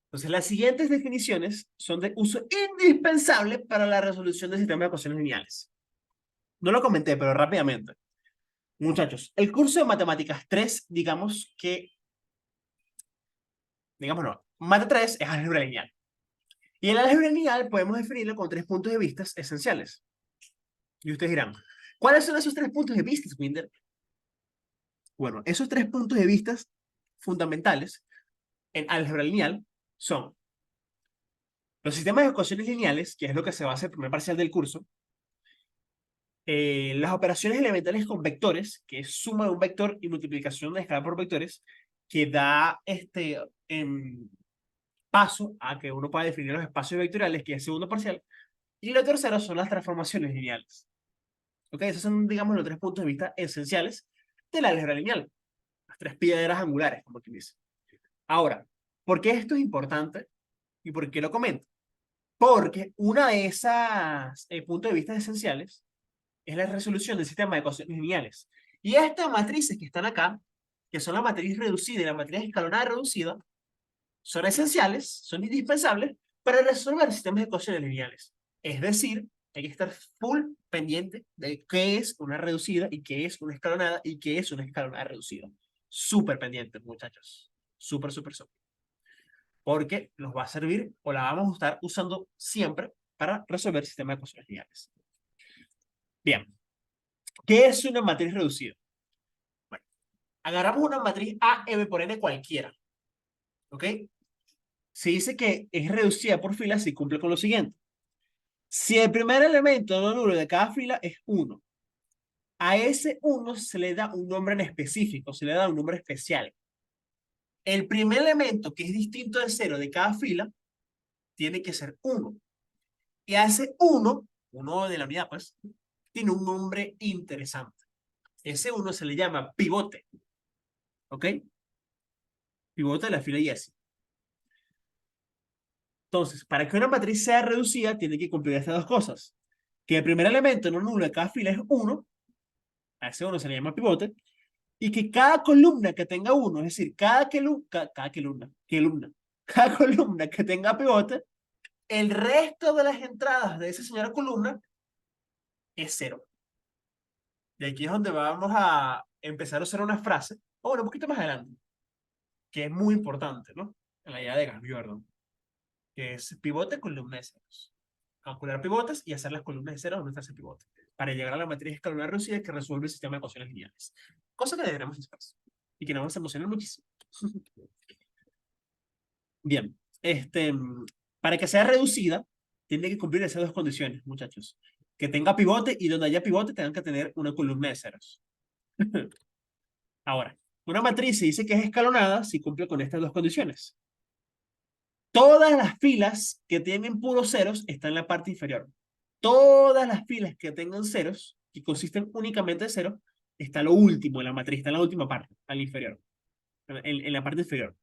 Entonces, las siguientes definiciones son de uso indispensable para la resolución del sistema de ecuaciones lineales. No lo comenté, pero rápidamente. Muchachos, el curso de Matemáticas 3, digamos no, Mate 3 es álgebra lineal. Y el álgebra lineal podemos definirlo con 3 puntos de vista esenciales. Y ustedes dirán, ¿cuáles son esos 3 puntos de vista, Winder? Bueno, esos 3 puntos de vista fundamentales en álgebra lineal son los sistemas de ecuaciones lineales, que es lo que se basa en el primer parcial del curso, las operaciones elementales con vectores, que es suma de un vector y multiplicación de escala por vectores, que da paso a que uno pueda definir los espacios vectoriales, que es el segundo parcial, y lo tercero son las transformaciones lineales. ¿Ok? Esos son, digamos, los 3 puntos de vista esenciales del álgebra lineal. Las 3 piedras angulares, como quien dice. Ahora, ¿por qué esto es importante y por qué lo comento? Porque una de esas puntos de vista esenciales es la resolución del sistema de ecuaciones lineales. Y estas matrices que están acá, que son la matriz reducida y la matriz escalonada reducida, son esenciales, son indispensables para resolver sistemas de ecuaciones lineales. Es decir, hay que estar full pendiente de qué es una reducida y qué es una escalonada y qué es una escalonada reducida. Súper pendiente, muchachos. Súper, súper, súper. Porque nos va a servir o la vamos a estar usando siempre para resolver sistemas de ecuaciones lineales. Bien, ¿qué es una matriz reducida? Bueno, agarramos una matriz A, M por N cualquiera. ¿Ok? Se dice que es reducida por filas si cumple con lo siguiente. Si el primer elemento no nulo de cada fila es 1, a ese 1 se le da un nombre en específico, se le da un nombre especial. El primer elemento que es distinto del 0 de cada fila tiene que ser 1. Y a ese 1 de la unidad, pues, tiene un nombre interesante. Ese 1 se le llama pivote. ¿Ok? Pivote de la fila y así. Entonces, para que una matriz sea reducida, tiene que cumplir estas dos cosas. Que el primer elemento no nulo de cada fila es 1, a ese 1 se le llama pivote, y que cada columna que tenga 1, es decir, cada columna que tenga pivote, el resto de las entradas de esa señora columna es 0. Y aquí es donde vamos a empezar a usar una frase, o bueno, un poquito más adelante, que es muy importante, ¿no? En la idea de Gauss-Jordan, que es pivote, columna de ceros. Calcular pivotes y hacer las columnas de ceros donde está ese pivote, para llegar a la matriz escalar reducida que resuelve el sistema de ecuaciones lineales. Cosa que deberemos hacer. y que no vamos a emocionar muchísimo. Bien, para que sea reducida, tiene que cumplir esas dos condiciones, muchachos. Que tenga pivote y donde haya pivote tengan que tener una columna de ceros. Ahora, una matriz se dice que es escalonada si cumple con estas dos condiciones. Todas las filas que tienen puros ceros están en la parte inferior. Todas las filas que tengan ceros, que consisten únicamente de ceros, está lo último en la matriz, está en la última parte, al inferior, en la parte inferior.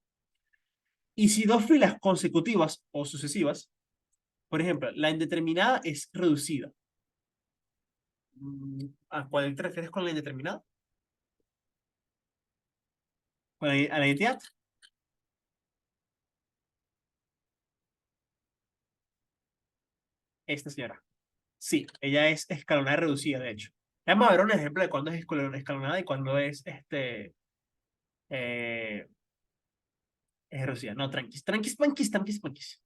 Y si dos filas consecutivas o sucesivas, por ejemplo, la indeterminada es reducida. ¿A cuál te refieres con la indeterminada? ¿A la identidad? Esta señora. Sí, ella es escalonada reducida, de hecho. Vamos a ver un ejemplo de cuándo es escalonada y cuándo eh, es reducida. No, tranquis, tranquis, tranquis, tranquis, tranquis.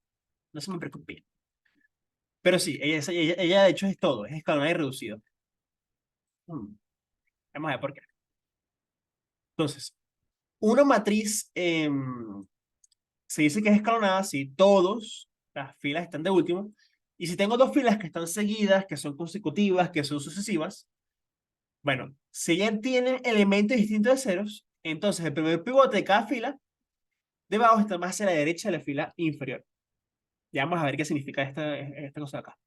No se me preocupe. Pero sí, ella de hecho es todo, es escalonada y reducida. Vamos a ver por qué. Entonces, una matriz se dice que es escalonada si todas las filas están de último. Y si tengo dos filas que están seguidas, que son consecutivas, que son sucesivas, bueno, si ya tienen elementos distintos de ceros, entonces el primer pivote de cada fila debajo está más hacia la derecha de la fila inferior. Ya vamos a ver qué significa esta cosa de acá.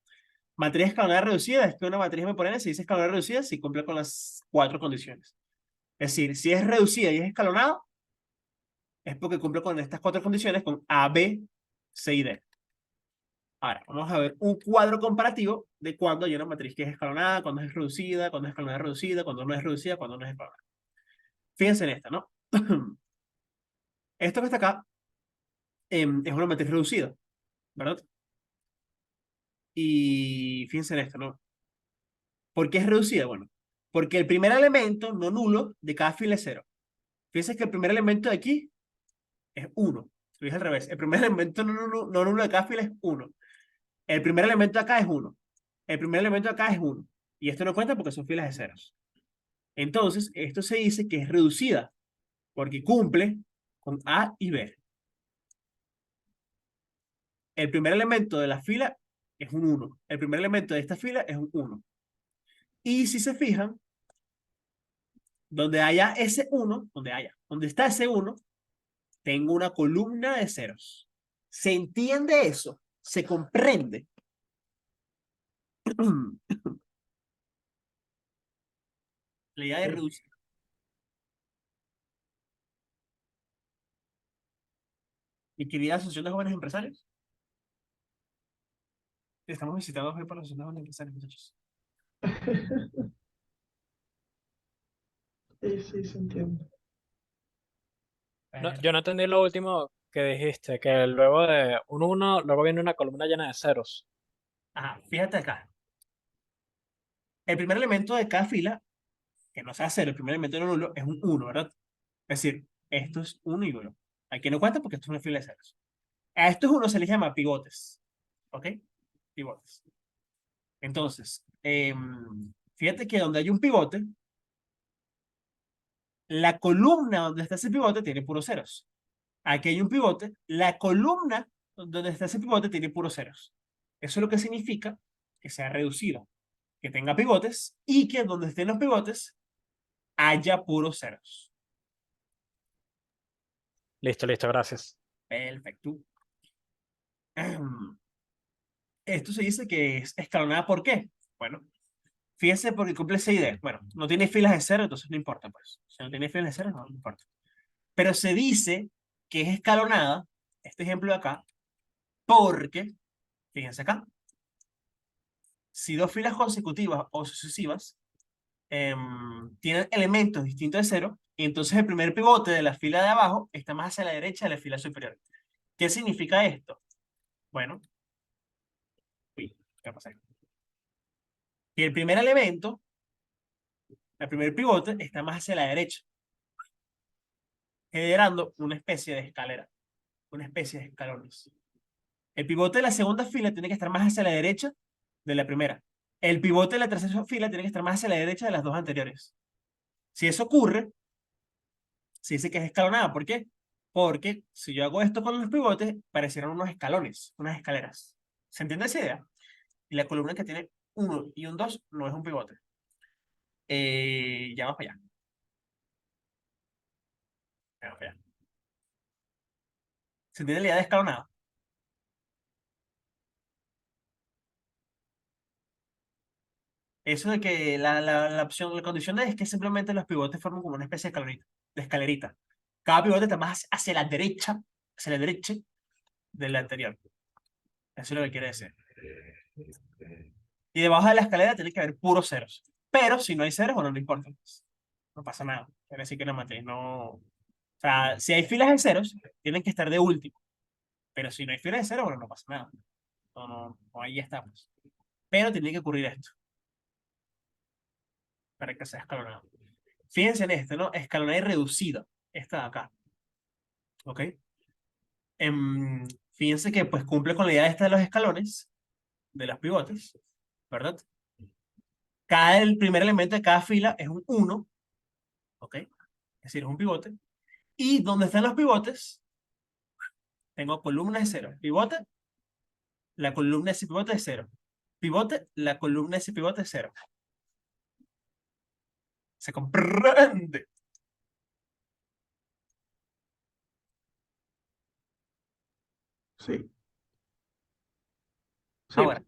Matriz escalonada reducida es que una matriz MPN se dice escalonada reducida si cumple con las cuatro condiciones. Es decir, si es reducida y es escalonada, es porque cumple con estas cuatro condiciones con A, B, C y D. Ahora, vamos a ver un cuadro comparativo de cuando hay una matriz que es escalonada, cuando es reducida, cuando es escalonada reducida, cuando no es reducida, cuando no es escalonada. Fíjense en esta, ¿no? Esto que está acá es una matriz reducida, ¿verdad? Y fíjense en esto, ¿no? ¿Por qué es reducida? Bueno, porque el primer elemento no nulo de cada fila es cero. Fíjense que el primer elemento de aquí es 1. Lo dije al revés. El primer elemento no nulo de cada fila es 1. El primer elemento de acá es 1. El primer elemento de acá es 1. Y esto no cuenta porque son filas de ceros. Entonces, esto se dice que es reducida porque cumple con A y B. El primer elemento de la fila es un 1. El primer elemento de esta fila es un 1. Y si se fijan, donde haya ese 1, donde está ese 1, tengo una columna de ceros. ¿Se entiende eso? ¿Se comprende? La idea de Sí. reducir. Mi querida Asociación de Jóvenes Empresarios. Estamos visitando hoy por la Asociación de Jóvenes Empresarios, muchachos. Sí, sí, se entiende. No, yo no entendí lo último que dijiste, que luego de un uno luego viene una columna llena de ceros. Ajá, fíjate acá. El primer elemento de cada fila, que no sea cero, el primer elemento no nulo, es un 1, ¿verdad? Es decir, esto es 1 y 1. Aquí no cuenta porque esto es una fila de ceros. A estos 1 se les llama pivotes. ¿Ok? Pivotes. Entonces, fíjate que donde hay un pivote, la columna donde está ese pivote tiene puros ceros. Aquí hay un pivote, la columna donde está ese pivote tiene puros ceros. Eso es lo que significa que sea reducido, que tenga pivotes y que donde estén los pivotes haya puros ceros. Listo, listo, gracias. Perfecto. Esto se dice que es escalonada, ¿por qué? Bueno, fíjense porque cumple esa idea. Bueno, no tiene filas de cero, entonces no importa, pues. Si no tiene filas de cero, no importa. Pero se dice que es escalonada, este ejemplo de acá, porque, fíjense acá, si dos filas consecutivas o sucesivas tienen elementos distintos de cero, entonces el primer pivote de la fila de abajo está más hacia la derecha de la fila superior. ¿Qué significa esto? Bueno, uy, ¿qué pasa aquí? Que el primer elemento, el primer pivote, está más hacia la derecha, generando una especie de escalera, una especie de escalones. El pivote de la segunda fila tiene que estar más hacia la derecha de la primera. El pivote de la tercera fila tiene que estar más hacia la derecha de las dos anteriores. Si eso ocurre, se dice que es escalonada. ¿Por qué? Porque si yo hago esto con los pivotes, parecieran unos escalones, unas escaleras. ¿Se entiende esa idea? Y la columna que tiene 1 y un 2 no es un pivote. Ya vamos para allá. Vamos para allá. ¿Se entiende la idea de escalonada? Eso de que la opción, la condición es que simplemente los pivotes forman como una especie de escalerita, de escalerita. Cada pivote está más hacia la derecha del anterior. Eso es lo que quiere decir. Y debajo de la escalera tiene que haber puros ceros. Pero si no hay ceros, bueno, no importa. No pasa nada. Quiere decir que la matriz no. O sea, si hay filas de ceros, tienen que estar de último. Pero si no hay filas de ceros, bueno, no pasa nada. Ahí ya estamos. Pero tiene que ocurrir esto para que sea escalonado. Fíjense en esto, ¿no? Escalonada y reducida. Esta de acá. ¿Ok? Fíjense que pues cumple con la idea esta de los escalones, de los pivotes, ¿verdad? El primer elemento de cada fila es un 1, ¿ok? Es decir, es un pivote. Y donde están los pivotes, tengo columna de 0. Pivote, la columna de ese pivote es 0. Pivote, la columna de ese pivote es 0. ¿Se comprende? Sí, sí. Ahora,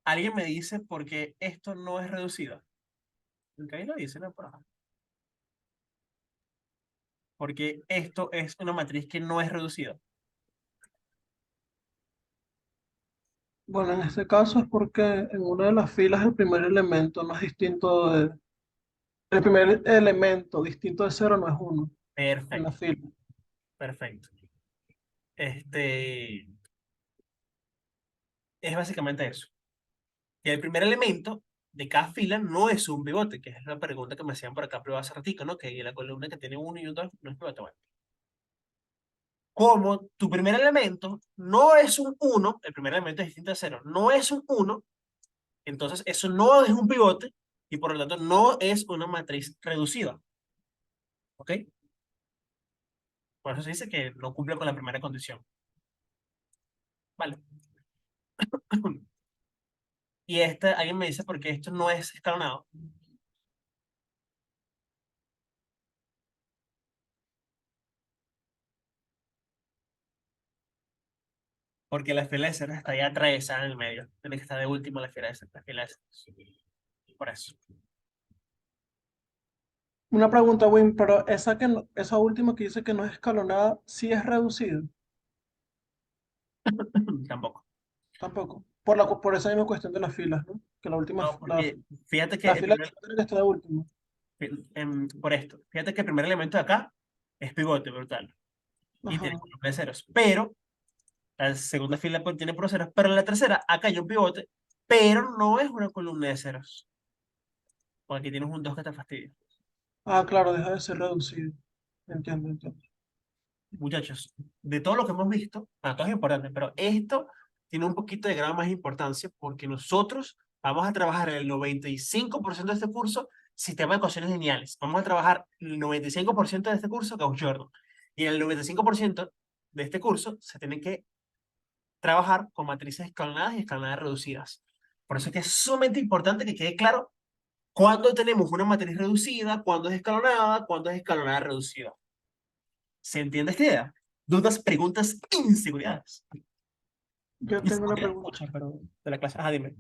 alguien me dice por qué esto no es reducido. Ok, ahí lo dice, ¿no? Por acá. Porque esto es una matriz que no es reducida. Bueno, en este caso es porque en una de las filas el primer elemento no es distinto de... El primer elemento distinto de cero no es uno en la Perfecto, fila. perfecto. Este es básicamente eso. Y el primer elemento de cada fila no es un pivote, que es la pregunta que me hacían por acá privado hace ratito, ¿no? Que la columna que tiene uno y un dos no es pivote. Bueno, como tu primer elemento no es un uno, el primer elemento es distinto a cero, no es un uno, entonces eso no es un pivote y por lo tanto no es una matriz reducida. ¿Ok? Por eso se dice que no cumple con la primera condición. Vale. Y alguien me dice por qué esto no es escalonado. Porque la fila de ceros está ya atravesada en el medio. Tiene que estar de último la fila de ceros. La fila de ceros. Por eso. Una pregunta, Win, pero esa última que dice que no es escalonada, ¿sí es reducida? Tampoco. Tampoco. Por esa misma cuestión de las filas, ¿no? Que la última, No, porque fíjate que la el fila primer, tiene que estar de último. por esto, fíjate que el primer elemento de acá es pivote brutal y tiene Ajá. columna de ceros, pero la segunda fila pues, tiene puros ceros, pero en la tercera acá hay un pivote, pero no es una columna de ceros, porque aquí tienes un 2 que te fastidia. Ah, claro, deja de ser reducido. Entiendo, entiendo. Muchachos, de todo lo que hemos visto, todo es importante, pero esto tiene un poquito de grado más importancia porque nosotros vamos a trabajar el 95% de este curso sistema de ecuaciones lineales. Vamos a trabajar el 95% de este curso Gauss-Jordan. Y en el 95% de este curso se tiene que trabajar con matrices escalonadas y escalonadas reducidas. Por eso es que es sumamente importante que quede claro cuándo tenemos una matriz reducida, cuándo es escalonada, cuándo es escalonada reducida. ¿Se entiende esta idea? Dudas, preguntas, inseguridades. Yo tengo una Inseguridades, pregunta. muchas, pero de la clase. Ajá, dime.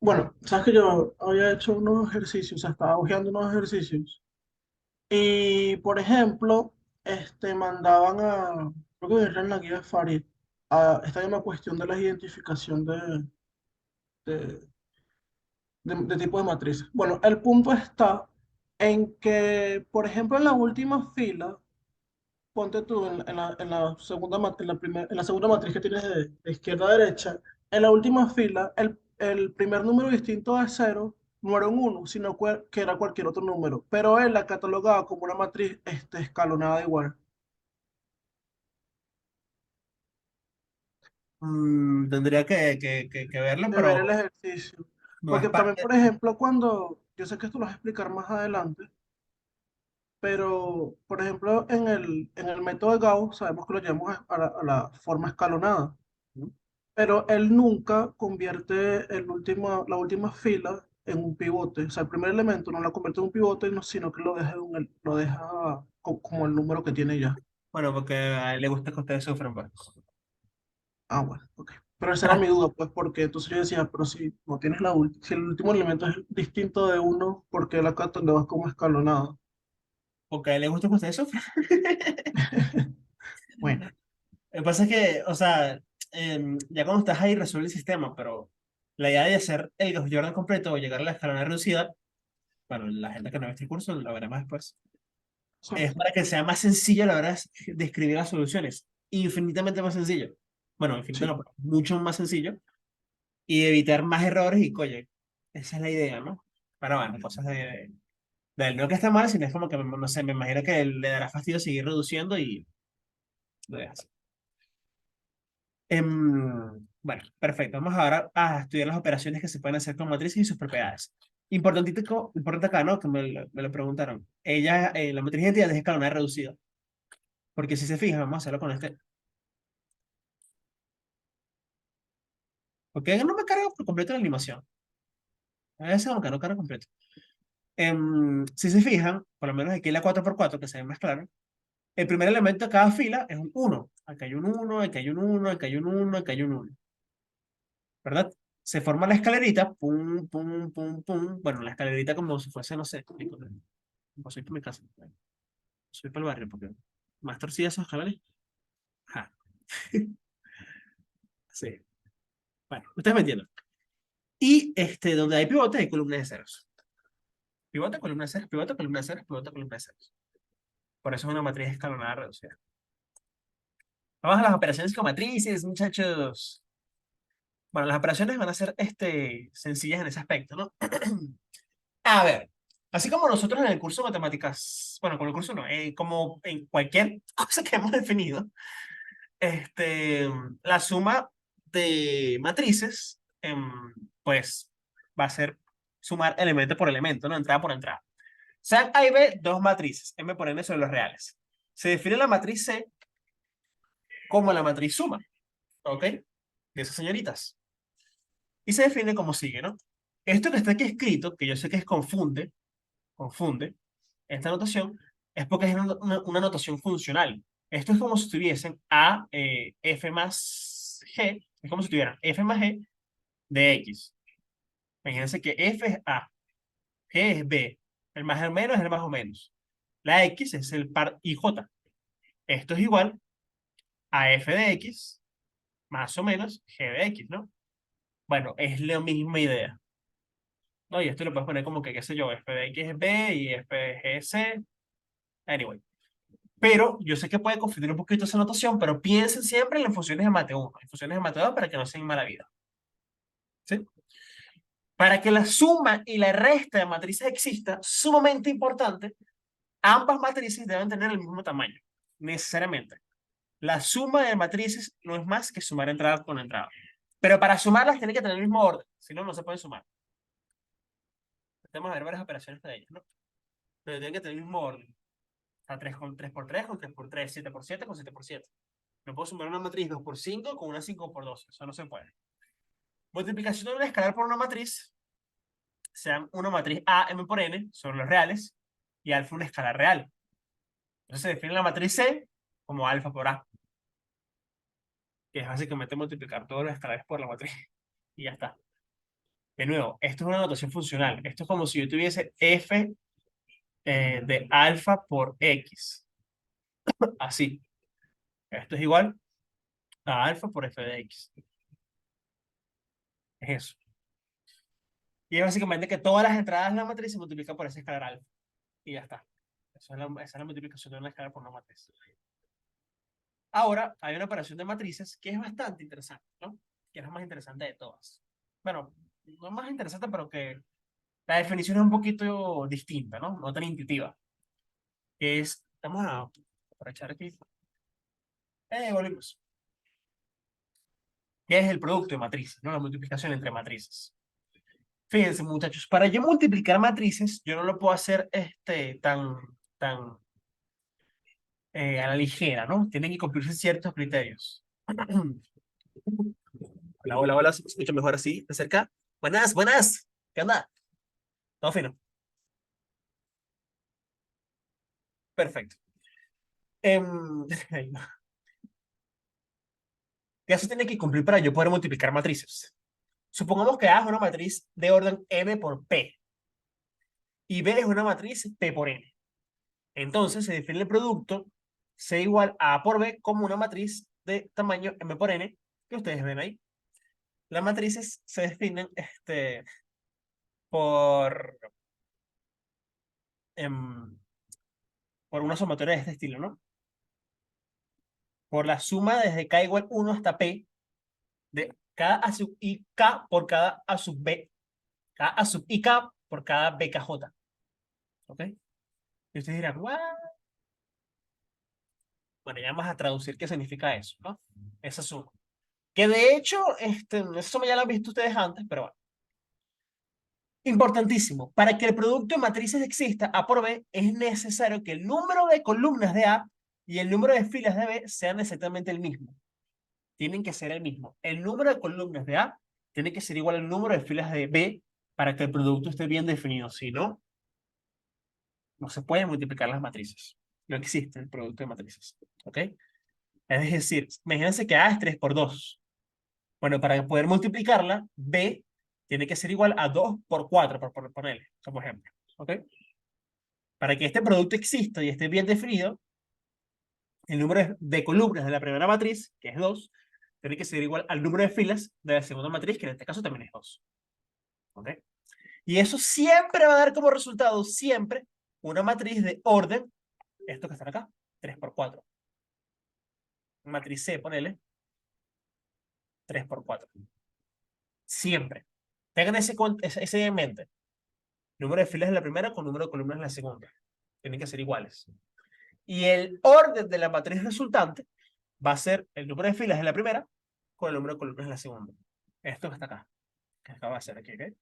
Bueno, sabes que yo había hecho unos ejercicios, o sea, estaba buscando unos ejercicios. Y, por ejemplo, mandaban creo que era en la guía de Farid, a esta misma cuestión de la identificación de, de tipo de matrices. Bueno, el punto está en que, por ejemplo, en la última fila, ponte tú en la segunda, en la segunda matriz que tienes de izquierda a derecha, en la última fila, el primer número distinto de cero no era un uno sino que era cualquier otro número, pero él la catalogaba como una matriz escalonada igual. Tendría que verlo, De ver el pero ejercicio. no es Porque también, parte. por ejemplo, cuando, yo sé que esto lo vas a explicar más adelante, pero, por ejemplo, en el método de Gauss sabemos que lo llevamos a la forma escalonada, ¿no? pero él nunca convierte la última fila en un pivote. O sea, el primer elemento no lo convierte en un pivote, sino que lo deja, lo deja como el número que tiene ya. Bueno, porque a él le gusta que ustedes sufran, pues. Ah, bueno, ok. Pero esa era mi duda, pues, porque entonces yo decía, pero si no tienes si el último elemento es distinto de uno, ¿por qué la vas como escalonado? Porque a él le gusta que ustedes sufran. Bueno, Lo que pasa es que, o sea, ya cuando estás ahí resuelve el sistema, pero la idea de hacer el Gauss Jordan completo o llegar a la escalona reducida, bueno, la gente que no ve este curso lo verá más después, sí, es para que sea más sencillo a la hora de escribir las soluciones. Infinitamente más sencillo. Bueno, infinito sí, no, pero mucho más sencillo. Y evitar más errores y, coño, esa es la idea, ¿no? Pero bueno, cosas de él. No que esté mal, sino es como que, no sé, me imagino que le dará fastidio seguir reduciendo y lo dejas. Bueno, perfecto. Vamos ahora a estudiar las operaciones que se pueden hacer con matrices y sus propiedades. Importante acá, ¿no? Que me lo preguntaron. La matriz de identidad es escalonada reducida. Porque si se fijan, vamos a hacerlo con este. Porque no me carga por completo la animación. A veces como que no carga completo. Si se fijan, por lo menos aquí en la 4x4 que se ve más claro, el primer elemento de cada fila es un 1. Acá hay un 1, acá hay un 1, acá hay un 1, acá hay un 1. ¿Verdad? Se forma la escalerita, pum, pum, pum, pum. Bueno, la escalerita como si fuese, no sé, como soy por mi casa. Soy para el barrio, porque más torcidas esas escaleras. Ajá, sí. Bueno, ustedes me entienden. Y donde hay pivote hay columnas de ceros. Pivote, columna de ceros, pivote, columna de ceros, pivote, columna de ceros. Por eso es una matriz escalonada reducida. Vamos a las operaciones con matrices, muchachos. Bueno, las operaciones van a ser sencillas en ese aspecto, ¿no? A ver, así como nosotros en el curso de matemáticas, bueno, con el curso no, como en cualquier cosa que hemos definido, este, la suma de matrices, pues, va a ser sumar elemento por elemento, ¿no? Entrada por entrada. Sean A y B, dos matrices, M por N sobre los reales. Se define la matriz C como la matriz suma, ¿ok? De esas señoritas. Y se define como sigue, ¿no? Esto que está aquí escrito, que yo sé que confunde, esta notación, es porque es una notación funcional. Esto es como si tuviesen A, F más G, es como si tuvieran F más G de X. Imagínense que F es A, G es B, el más o menos es el más o menos. La X es el par IJ. Esto es igual a F de X más o menos G de X, ¿no? Bueno, es la misma idea. ¿No? Y esto lo puedes poner como que, qué sé yo, F de X es B y F de G es C. Anyway. Pero yo sé que puede confundir un poquito esa notación, pero piensen siempre en las funciones de mate 1, en funciones de mate 2 para que no sean mala vida. ¿Sí? Para que la suma y la resta de matrices exista, sumamente importante, ambas matrices deben tener el mismo tamaño, necesariamente. La suma de matrices no es más que sumar entrada con entrada. Pero para sumarlas tiene que tener el mismo orden, si no, no se pueden sumar. Vamos a ver varias operaciones de ellas, ¿no? Pero tienen que tener el mismo orden. O sea, 3 con 3 por 3 con 3 por 3, 7 por 7 con 7 por 7. No puedo sumar una matriz 2 por 5 con una 5 por 12. Eso no se puede. Multiplicación de una escalar por una matriz, sean una matriz A, M por N, sobre los reales, y alfa una escalar real. Entonces se define la matriz C como alfa por A, que es básicamente multiplicar todos los escalares por la matriz. Y ya está. De nuevo, esto es una notación funcional. Esto es como si yo tuviese F de alfa por X. Así. Esto es igual a alfa por F de X. Es eso. Y es básicamente que todas las entradas de la matriz se multiplican por ese escalar alfa. Y ya está. Esa es la multiplicación de una escalar por una matriz. Ahora, hay una operación de matrices que es bastante interesante, ¿no? Que es la más interesante de todas. Bueno, no es más interesante, pero que la definición es un poquito distinta, ¿no? No tan intuitiva. Vamos a aprovechar aquí. Volvimos. ¿Qué es el producto de matrices, ¿no? La multiplicación entre matrices. Fíjense, muchachos, para yo multiplicar matrices, yo no lo puedo hacer tan tan a la ligera, ¿no? Tienen que cumplirse ciertos criterios. Hola, hola, hola, se escucha mejor así, de cerca. Buenas, buenas. ¿Qué onda? Todo fino. Perfecto. Ay, no. ¿Qué se tiene que cumplir para yo poder multiplicar matrices? Supongamos que A es una matriz de orden M por P y B es una matriz P por N. Entonces se define el producto C igual a A por B como una matriz de tamaño M por N que ustedes ven ahí. Las matrices se definen por, por una sumatoria de este estilo, ¿no? Por la suma desde K igual 1 hasta P de cada A sub I K por cada A sub B, cada A sub I K por cada BKJ. ¿Ok? Y ustedes dirán, ¿what? Bueno, ya vamos a traducir qué significa eso, ¿no? Esa suma. Que de hecho, esa suma ya la han visto ustedes antes, pero bueno. Importantísimo, para que el producto de matrices exista A por B, es necesario que el número de columnas de A y el número de filas de B sean exactamente el mismo. Tienen que ser el mismo. El número de columnas de A tiene que ser igual al número de filas de B para que el producto esté bien definido. Si no, no se pueden multiplicar las matrices. No existe el producto de matrices. ¿Ok? Es decir, imagínense que A es 3 por 2. Bueno, para poder multiplicarla, B tiene que ser igual a 2 por 4, por ponerle, como ejemplo. ¿Ok? Para que este producto exista y esté bien definido, el número de columnas de la primera matriz, que es 2, tiene que ser igual al número de filas de la segunda matriz, que en este caso también es 2. ¿Ok? Y eso siempre va a dar como resultado, siempre, una matriz de orden, esto que está acá, 3 por 4. Matriz C, ponele, 3 por 4. Siempre. Tengan ese en mente. Número de filas de la primera con número de columnas de la segunda. Tienen que ser iguales. Y el orden de la matriz resultante va a ser el número de filas de la primera con el número de columnas de la segunda. Esto que está acá. Que acaba de ser aquí, ¿ok?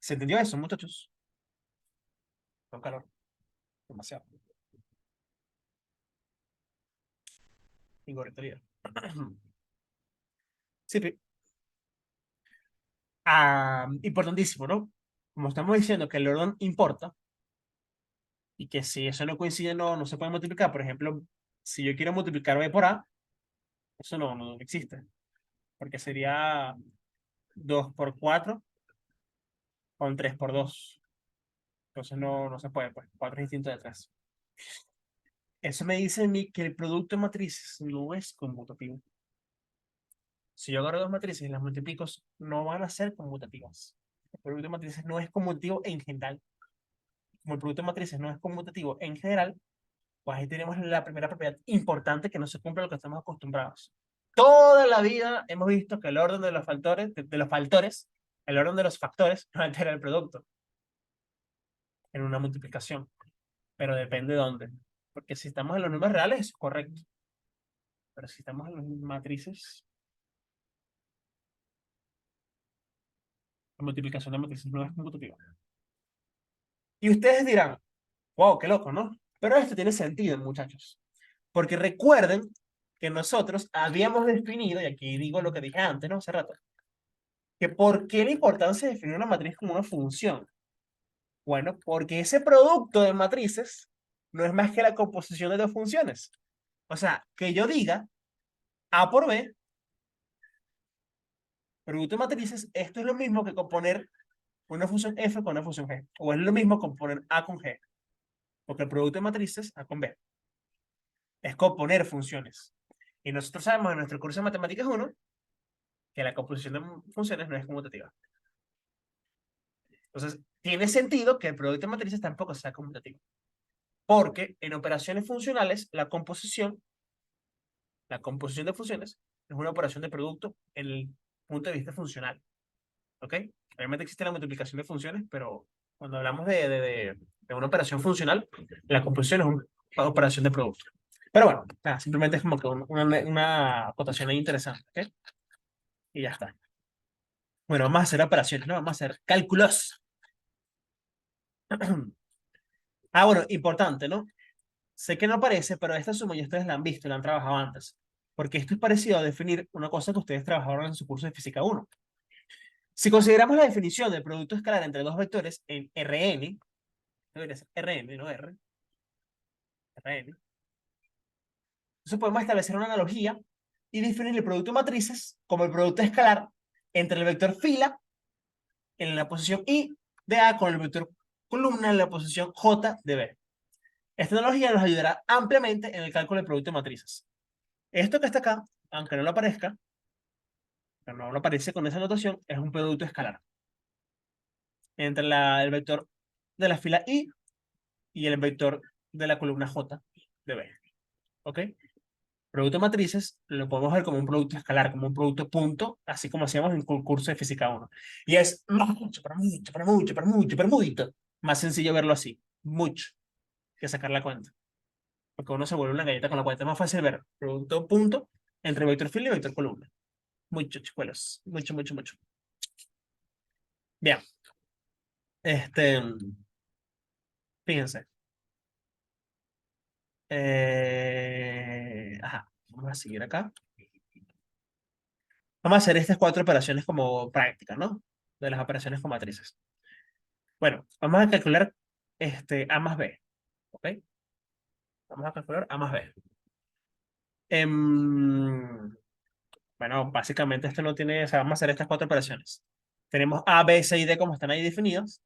¿Se entendió eso, muchachos? Con calor. Demasiado. Y gorritería. Sí, importantísimo, ¿no? Como estamos diciendo que el orden importa y que si eso no coincide no se puede multiplicar. Por ejemplo, si yo quiero multiplicar B por A, eso no existe. Porque sería 2 por 4 con 3 por 2. Entonces no se puede, pues 4 es distinto de 3. Eso me dice a mí que el producto de matrices no es conmutativo. Si yo agarro dos matrices y las multiplico, no van a ser conmutativas. El producto de matrices no es conmutativo en general. Como el producto de matrices no es conmutativo en general, pues ahí tenemos la primera propiedad importante que no se cumple a lo que estamos acostumbrados. Toda la vida hemos visto que el orden de los factores, el orden de los factores no altera el producto en una multiplicación, pero depende de dónde. Porque si estamos en los números reales, es correcto. Pero si estamos en las matrices, la multiplicación de matrices no es conmutativa. Y ustedes dirán, wow, qué loco, ¿no? Pero esto tiene sentido, muchachos. Porque recuerden que nosotros habíamos definido, y aquí digo lo que dije antes, ¿no? Hace rato, que por qué la importancia de definir una matriz como una función. Bueno, porque ese producto de matrices no es más que la composición de dos funciones. O sea, que yo diga A por B, producto de matrices, esto es lo mismo que componer una función f con una función g. O es lo mismo componer A con g. Porque el producto de matrices, A con B, es componer funciones. Y nosotros sabemos en nuestro curso de Matemáticas 1 que la composición de funciones no es conmutativa. Entonces, tiene sentido que el producto de matrices tampoco sea conmutativo. Porque en operaciones funcionales, la composición de funciones es una operación de producto en el punto de vista funcional. ¿Ok? Obviamente existe la multiplicación de funciones, pero cuando hablamos de una operación funcional, la composición es una operación de producto. Pero bueno, nada, simplemente es como que una acotación ahí interesante. ¿Ok? Y ya está. Bueno, vamos a hacer operaciones, ¿no? Vamos a hacer cálculos. Ah, bueno, importante, ¿no? Sé que no parece, pero esta suma ya ustedes la han visto y la han trabajado antes. Porque esto es parecido a definir una cosa que ustedes trabajaron en su curso de Física 1. Si consideramos la definición del producto escalar entre dos vectores en Rn, debería ser Rn, no R, Rn. Entonces podemos establecer una analogía y definir el producto de matrices como el producto escalar entre el vector fila en la posición I de A con el vector columna en la posición J de B. Esta analogía nos ayudará ampliamente en el cálculo del producto de matrices. Esto que está acá, aunque no lo aparezca, pero no lo aparece con esa notación, es un producto escalar entre el vector de la fila I y el vector de la columna J de B. ¿Ok? Producto de matrices lo podemos ver como un producto escalar, como un producto punto, así como hacíamos en el curso de Física 1. Y es mucho, pero mucho, pero mucho, pero mucho, pero mucho más sencillo verlo así. Mucho que sacar la cuenta. Porque uno se vuelve una galleta con la cuenta. Es más fácil ver producto punto entre vector fila y vector columna. Mucho, chicuelos. Mucho, mucho, mucho. Bien. Este, fíjense. Ajá. Vamos a seguir acá. Vamos a hacer estas 4 operaciones como prácticas, ¿no? De las operaciones con matrices. Bueno, vamos a calcular A más B. ¿Ok? Vamos a calcular A más B. Bueno, básicamente esto no tiene, o sea, vamos a hacer estas 4 operaciones. Tenemos A, B, C y D como están ahí definidos.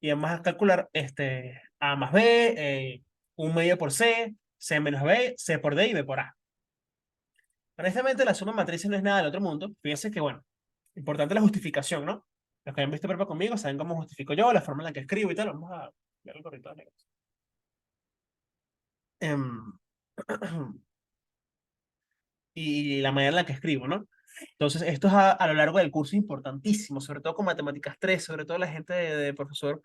Y vamos a calcular A más B, 1 medio por C menos B, C por D y B por A. Honestamente, la suma de matrices no es nada del otro mundo. Fíjense que, bueno, importante la justificación, ¿no? Los que han visto prepa conmigo saben cómo justifico yo, la forma en la que escribo y tal. Vamos a ver el gorrito de negro. Em, y la manera en la que escribo, ¿no? Entonces, esto es a lo largo del curso importantísimo, sobre todo con matemáticas 3, sobre todo la gente de profesor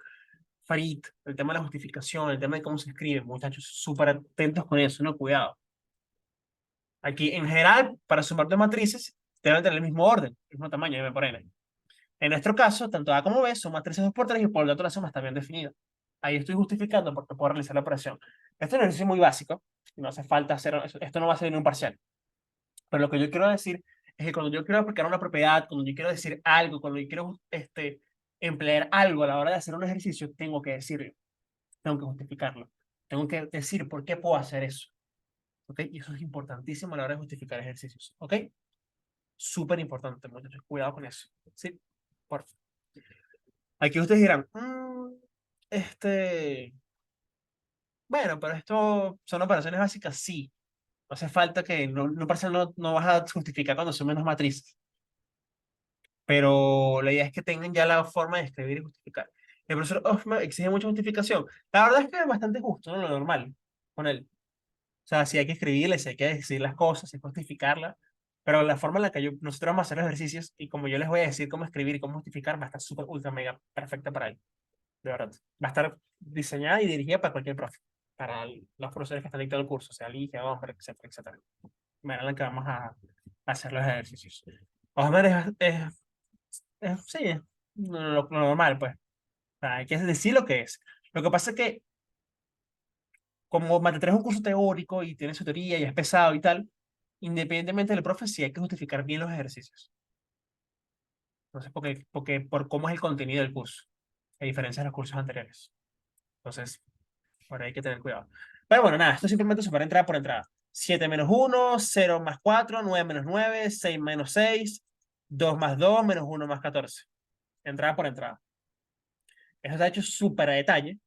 Farid, el tema de la justificación, el tema de cómo se escribe, muchachos, súper atentos con eso, ¿no? Cuidado. Aquí, en general, para sumar dos matrices, deben tener el mismo orden, el mismo tamaño, M por N. En nuestro caso, tanto A como B son matrices 2 por 3 y por lo tanto la suma está bien definida. Ahí estoy justificando porque puedo realizar la operación. Esto es un ejercicio muy básico, no hace falta hacer, esto no va a ser en un parcial. Pero lo que yo quiero decir es que cuando yo quiero aplicar una propiedad, cuando yo quiero decir algo, cuando yo quiero emplear algo a la hora de hacer un ejercicio, tengo que decirlo, tengo que justificarlo. Tengo que decir por qué puedo hacer eso. ¿Ok? Y eso es importantísimo a la hora de justificar ejercicios. ¿Ok? Súper importante, muchachos. Cuidado con eso. ¿Sí? Por favor. Aquí ustedes dirán, este, bueno, pero esto son operaciones básicas, sí. No hace falta que, no, parcial no vas a justificar cuando son menos matrices. Pero la idea es que tengan ya la forma de escribir y justificar. El profesor Hoffman exige mucha justificación. La verdad es que es bastante justo, ¿no? Lo normal con él. O sea, si hay que escribirle, si hay que decir las cosas, si hay que justificarlas, pero la forma en la que nosotros vamos a hacer los ejercicios y como yo les voy a decir cómo escribir y cómo justificar, va a estar súper, ultra, mega perfecta para él, de verdad. Va a estar diseñada y dirigida para cualquier profe, para los profesores que están dictando el curso, sea Ligia, Osmer, etcétera, etcétera. De manera en la que vamos a hacer los ejercicios. Osmer sí, es lo normal, pues. O sea, hay que decir lo que es. Lo que pasa es que como Mate 3 es un curso teórico y tiene su teoría y es pesado y tal, independientemente del profe, sí hay que justificar bien los ejercicios. Entonces, por cómo es el contenido del curso, a diferencia de los cursos anteriores. Entonces, por ahí hay que tener cuidado. Pero bueno, nada, esto simplemente es para entrada por entrada. 7 menos 1, 0 más 4, 9 menos 9, 6 menos 6, 2 más 2, menos 1 más 14. Entrada por entrada. Eso está hecho súper a detalle,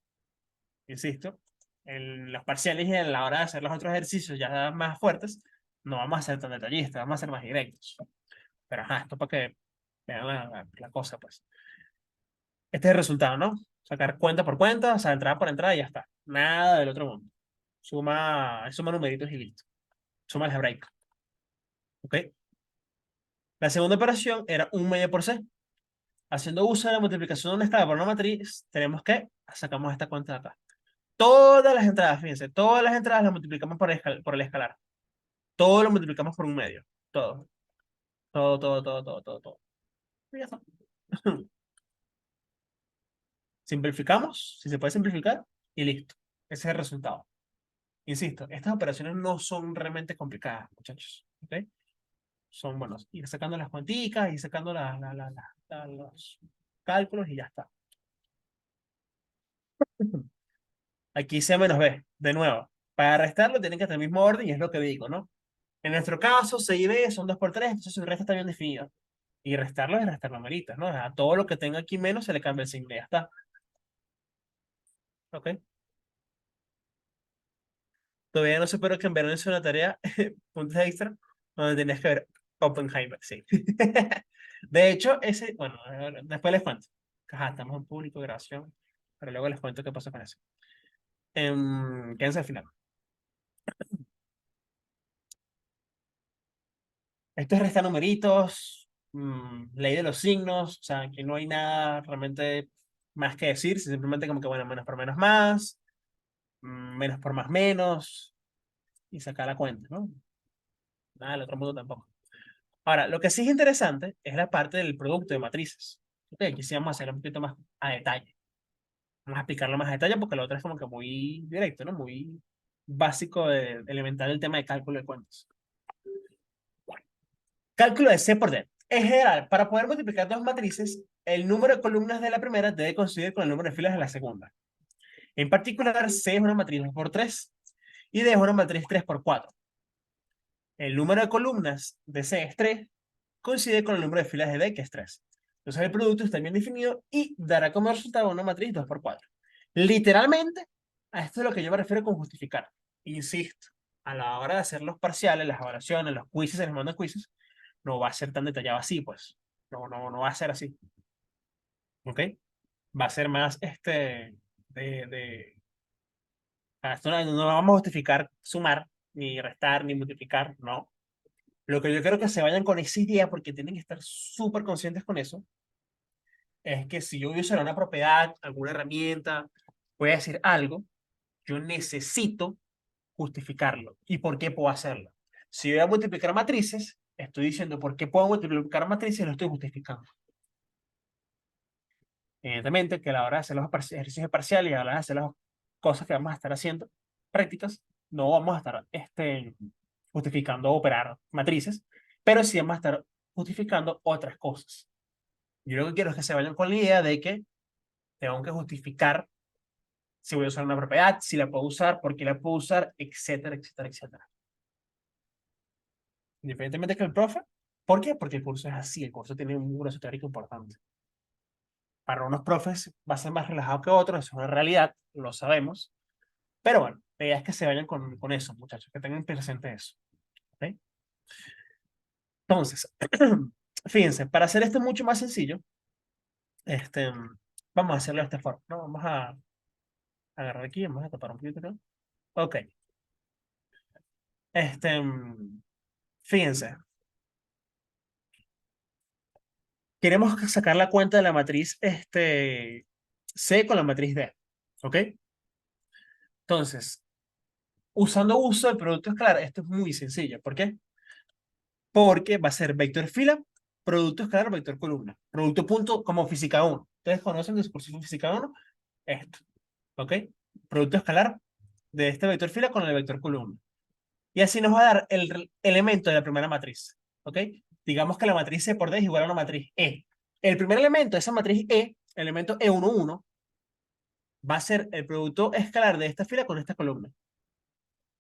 insisto. En los parciales y en la hora de hacer los otros ejercicios ya más fuertes, no vamos a ser tan detallistas, vamos a ser más directos. Pero ajá, esto para que vean la cosa, pues. Este es el resultado, ¿no? Sacar cuenta por cuenta, o sea, entrada por entrada y ya está. Nada del otro mundo. Suma numeritos y listo. Suma algebraica. ¿Ok? La segunda operación era 1 medio por c. Haciendo uso de la multiplicación de una escala por una matriz, tenemos que sacamos esta cuenta de acá. Todas las entradas, fíjense, todas las entradas las multiplicamos por el escalar. Todo lo multiplicamos por 1 medio. Todo. Todo, todo, todo, todo, todo, todo. Y ya está. Simplificamos, si se puede simplificar, y listo. Ese es el resultado. Insisto, estas operaciones no son realmente complicadas, muchachos. ¿Ok? Son, bueno, ir sacando las cuanticas, ir sacando los cálculos y ya está. Aquí C menos B, de nuevo. Para restarlo tienen que tener el mismo orden y es lo que digo, ¿no? En nuestro caso, C y B son 2 por 3, entonces su resta está bien definida. Y restarlo es restar numeritos, ¿no? A todo lo que tenga aquí menos se le cambia el signo y ya está. ¿Ok? Todavía no supero que en verano hice una tarea, puntos extra, donde tenías que ver Oppenheimer, sí. De hecho, ese, bueno, después les cuento. Ajá, estamos en público, grabación, pero luego les cuento qué pasó con eso. Quédense al final. Esto es restar numeritos, ley de los signos, o sea, aquí no hay nada realmente más que decir, simplemente como que, bueno, menos por menos más, menos por más menos, y sacar la cuenta, ¿no? Nada del otro mundo tampoco. Ahora, lo que sí es interesante es la parte del producto de matrices. Ok, aquí sí vamos a hacerlo un poquito más a detalle. Vamos a explicarlo más a detalle porque lo otro es como que muy directo, ¿no? Muy básico, elemental el tema de cálculo de cuentas. Cálculo de C por D. En general, para poder multiplicar dos matrices, el número de columnas de la primera debe coincidir con el número de filas de la segunda. En particular, C es una matriz 2 por 3 y D es una matriz 3 por 4. El número de columnas de C es 3, coincide con el número de filas de D, que es 3. Entonces el producto está bien definido y dará como resultado una matriz 2 por 4. Literalmente, a esto es lo que yo me refiero con justificar. Insisto, a la hora de hacer los parciales, las evaluaciones, los quizzes, el mando de quizzes, no va a ser tan detallado así, pues. No va a ser así. ¿Ok? Va a ser más esto no vamos a justificar sumar, ni restar, ni multiplicar, no. Lo que yo quiero que se vayan con esa idea, porque tienen que estar súper conscientes con eso, es que si yo voy a usar una propiedad, alguna herramienta, voy a decir algo, yo necesito justificarlo. ¿Y por qué puedo hacerlo? Si voy a multiplicar matrices, estoy diciendo por qué puedo multiplicar matrices y lo estoy justificando. Evidentemente que a la hora de hacer los ejercicios parciales y a la hora de hacer las cosas que vamos a estar haciendo, prácticas, no vamos a estar justificando operar matrices, pero sí vamos a estar justificando otras cosas. Yo lo que quiero es que se vayan con la idea de que tengo que justificar si voy a usar una propiedad, si la puedo usar, por qué la puedo usar, etcétera, etcétera, etcétera. Independientemente que el profe, ¿por qué? Porque el curso es así, el curso tiene un grueso teórico importante. Para unos profes va a ser más relajado que otros, eso es una realidad, lo sabemos, pero bueno, la idea es que se vayan con eso, muchachos, que tengan presente eso. ¿Ok? Entonces, fíjense, para hacer esto mucho más sencillo, este, vamos a hacerlo de esta forma, ¿no? Vamos a agarrar aquí, vamos a tapar un poquito, ¿no? Ok. Este, fíjense, queremos sacar la cuenta de la matriz C con la matriz D. ¿Ok? Entonces, usando uso del producto escalar, esto es muy sencillo. ¿Por qué? Porque va a ser vector fila, producto escalar, vector columna. Producto punto como física 1. ¿Ustedes conocen de su curso de física 1? Esto. ¿Ok? Producto escalar de este vector fila con el vector columna. Y así nos va a dar el elemento de la primera matriz. ¿Ok? Digamos que la matriz C por D es igual a una matriz E. El primer elemento de esa matriz E, el elemento E11, va a ser el producto escalar de esta fila con esta columna.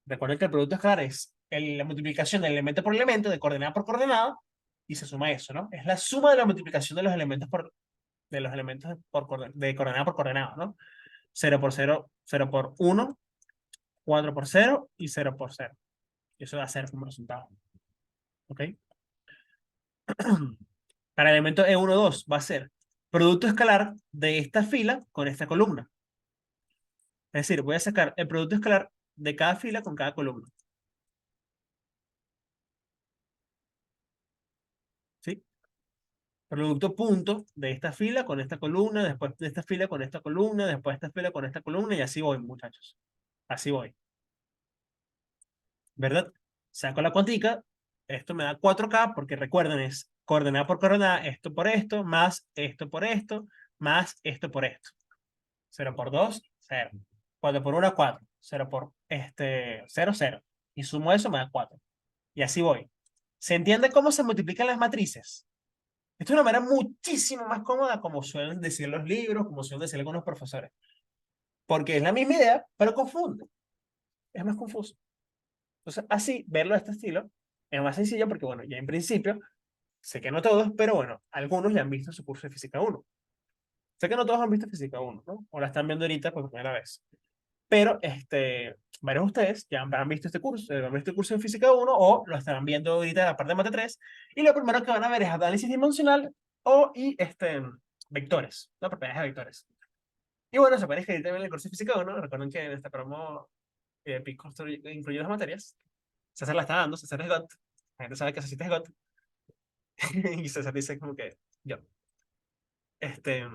Recuerden que el producto escalar es la multiplicación del elemento por elemento, de coordenada por coordenada, y se suma eso, ¿no? Es la suma de la multiplicación de los elementos de coordenada por coordenada, ¿no? 0 por 0, 0 por 1, 4 por 0 y 0 por 0. Y eso va a ser como resultado. ¿Ok? Para el elemento E12 va a ser producto escalar de esta fila con esta columna. Es decir, voy a sacar el producto escalar de cada fila con cada columna. ¿Sí? Producto punto de esta fila con esta columna, después de esta fila con esta columna, después de esta fila con esta columna, y así voy, muchachos. Así voy. ¿Verdad? Saco la cuantica, esto me da 4K, porque recuerden, es coordenada por coordenada, esto por esto, más esto por esto, más esto por esto. 0 por 2, 0. 4 por 1, 4. 0 por 0, 0. Y sumo eso, me da 4. Y así voy. ¿Se entiende cómo se multiplican las matrices? Esto es una manera muchísimo más cómoda, como suelen decir los libros, como suelen decir algunos profesores. Porque es la misma idea, pero confunde. Es más confuso. Entonces, así, verlo de este estilo es más sencillo porque, bueno, ya en principio, sé que no todos, pero bueno, algunos ya han visto su curso de Física 1. Sé que no todos han visto Física 1, ¿no? O la están viendo ahorita por primera vez. Pero, varios de ustedes ya habrán visto este curso, han visto el curso de Física 1 o lo estarán viendo ahorita en la parte de Mate 3. Y lo primero que van a ver es análisis dimensional y vectores, ¿no? Propiedades de vectores. Y bueno, se puede escribir también el curso de Física 1. Recuerden que en esta promo PIC incluye las materias. César la está dando, César es GOT. La gente sabe que César es GOT. Y César dice como que yo. Este,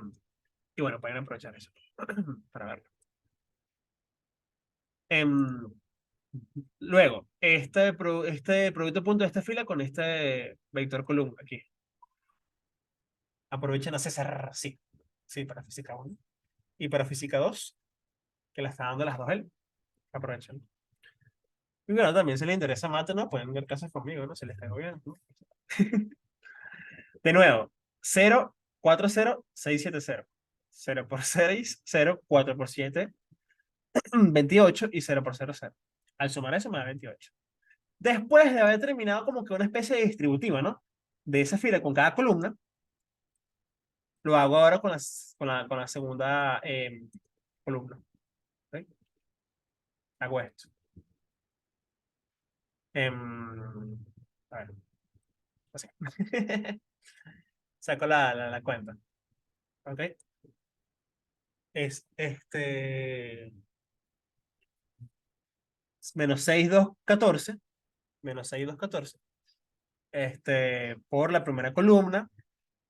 y bueno, pueden aprovechar eso para verlo. Em, Luego, este producto punto de esta fila con este vector columna aquí. Aprovechen a César, sí. Sí, para física 1. Y para física 2, que la está dando las dos él. Aprovechen. Y bueno, también si les interesa mate, ¿no? Pueden ver casos conmigo, ¿no? Se les caigo bien, ¿no? De nuevo, 0, 4, 0, 6, 7, 0. 0 por 6, 0, 4 por 7, 28 y 0 por 0, 0. Al sumar eso me da 28. Después de haber terminado como que una especie de distributiva, ¿no? De esa fila con cada columna, lo hago ahora con la segunda columna. ¿Ok? Hago esto. A ver. Así. Saco la cuenta. ¿Ok? Es menos 6, 2, 14. Menos 6, 2, 14. Por la primera columna,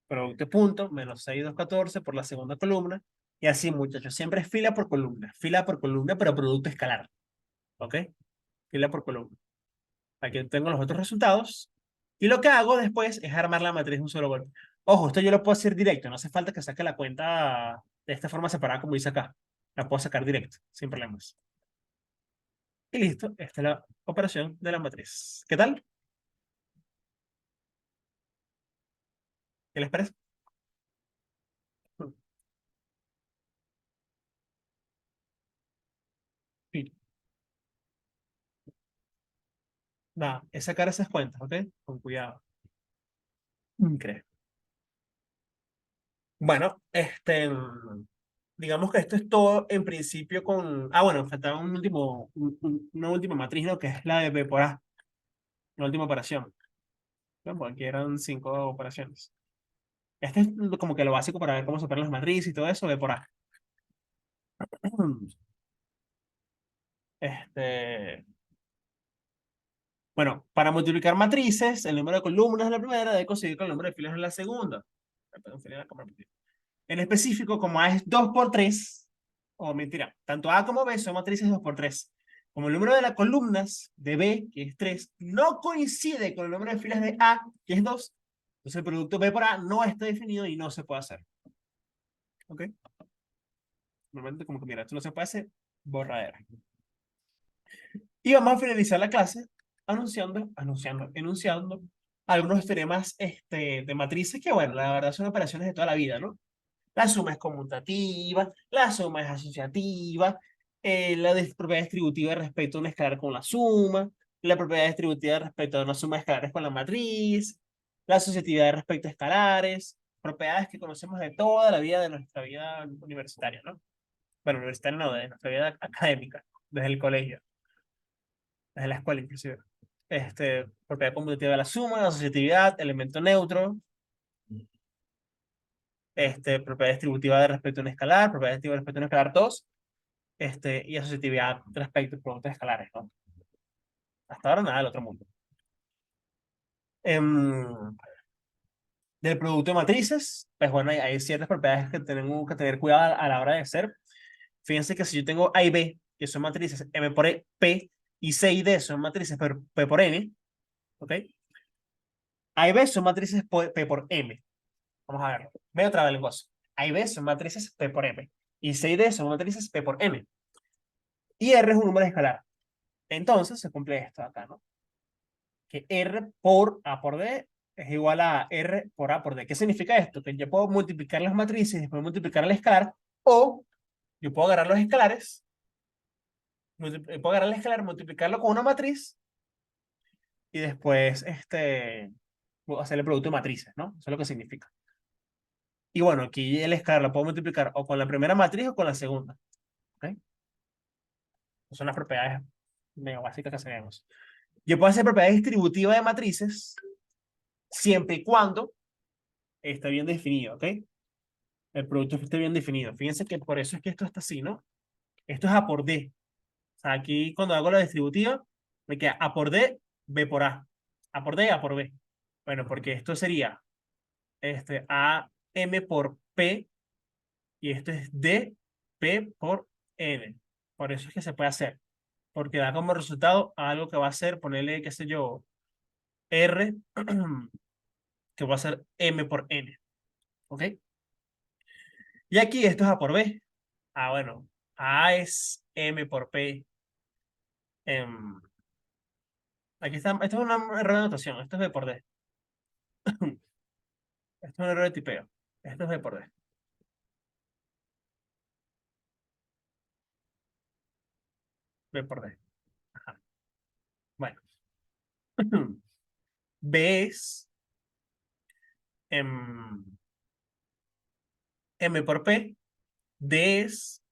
producto punto, menos 6, 2, 14 por la segunda columna. Y así, muchachos, siempre es fila por columna, pero producto escalar. ¿Ok? Fila por columna. Aquí tengo los otros resultados. Y lo que hago después es armar la matriz de un solo golpe. Ojo, esto yo lo puedo hacer directo, no hace falta que saque la cuenta de esta forma separada como dice acá. La puedo sacar directo, sin problemas. Y listo, esta es la operación de la matriz. ¿Qué tal? ¿Qué les parece? Sí. Nada, es sacar esas cuentas, ¿ok? Con cuidado. Increíble. Bueno, digamos que esto es todo en principio con... Ah, bueno, faltaba una última matriz, ¿no? Que es la de B por A, la última operación. ¿No? Porque aquí eran 5 operaciones. Este es como que lo básico para ver cómo se operan las matrices y todo eso, B por A. Este, bueno, para multiplicar matrices, el número de columnas en la primera debe conseguir con el número de filas en la segunda. En específico, como A es 2 por 3, o mentira, tanto A como B son matrices 2 por 3. Como el número de las columnas de B, que es 3, no coincide con el número de filas de A, que es 2, entonces el producto B por A no está definido y no se puede hacer. ¿Ok? Normalmente como que mira, esto no se puede hacer, borradera. Y vamos a finalizar la clase enunciando algunos teoremas de matrices que, bueno, la verdad son operaciones de toda la vida, ¿no? La suma es conmutativa, la suma es asociativa, propiedad distributiva respecto a un escalar con la suma, la propiedad distributiva respecto a una suma de escalares con la matriz, la asociatividad respecto a escalares, propiedades que conocemos de toda la vida de nuestra vida universitaria, ¿no? Bueno, universitaria no, de nuestra vida académica, desde el colegio, desde la escuela inclusive. Propiedad conmutativa de la suma, asociatividad, elemento neutro, propiedad distributiva de respecto a un escalar, propiedad distributiva respecto a un escalar 2, y asociatividad respecto a productos escalares, ¿no? Hasta ahora nada del otro mundo. Del producto de matrices, pues bueno, hay ciertas propiedades que tenemos que tener cuidado a la hora de hacer. Fíjense que si yo tengo A y B, que son matrices M por P, y C y D son matrices P por N, ¿ok? A y B son matrices P por M. Vamos a verlo. Ve otra vez el gozo. A y B son matrices P por M. Y C y D son matrices P por N. Y R es un número escalar. Entonces se cumple esto acá, ¿no? Que R por A por D es igual a R por A por D. ¿Qué significa esto? Que yo puedo multiplicar las matrices y después multiplicar el escalar, o yo puedo agarrar los escalares, puedo agarrar el escalar, multiplicarlo con una matriz y después hacer el producto de matrices, ¿no? Eso es lo que significa. Y bueno, aquí el escalar lo puedo multiplicar o con la primera matriz o con la segunda. ¿Ok? Son las propiedades medio básicas que sabemos. Yo puedo hacer propiedad distributiva de matrices siempre y cuando esté bien definido, ¿ok? El producto esté bien definido. Fíjense que por eso es que esto está así, ¿no? Esto es A por D. O sea, aquí cuando hago la distributiva, me queda A por D, B por A. A por D, A por B. Bueno, porque esto sería A, M por P, y esto es D, P por N. Por eso es que se puede hacer. Porque da como resultado algo que va a ser, ponerle, qué sé yo, R, que va a ser M por N. ¿Ok? Y aquí esto es A por B. Ah, bueno. A es M por P. Aquí está. Esto es un error de notación. Esto es B por D. Esto es un error de tipeo. Esto es B por D. B por D. Ajá. Bueno. B es M por P. D es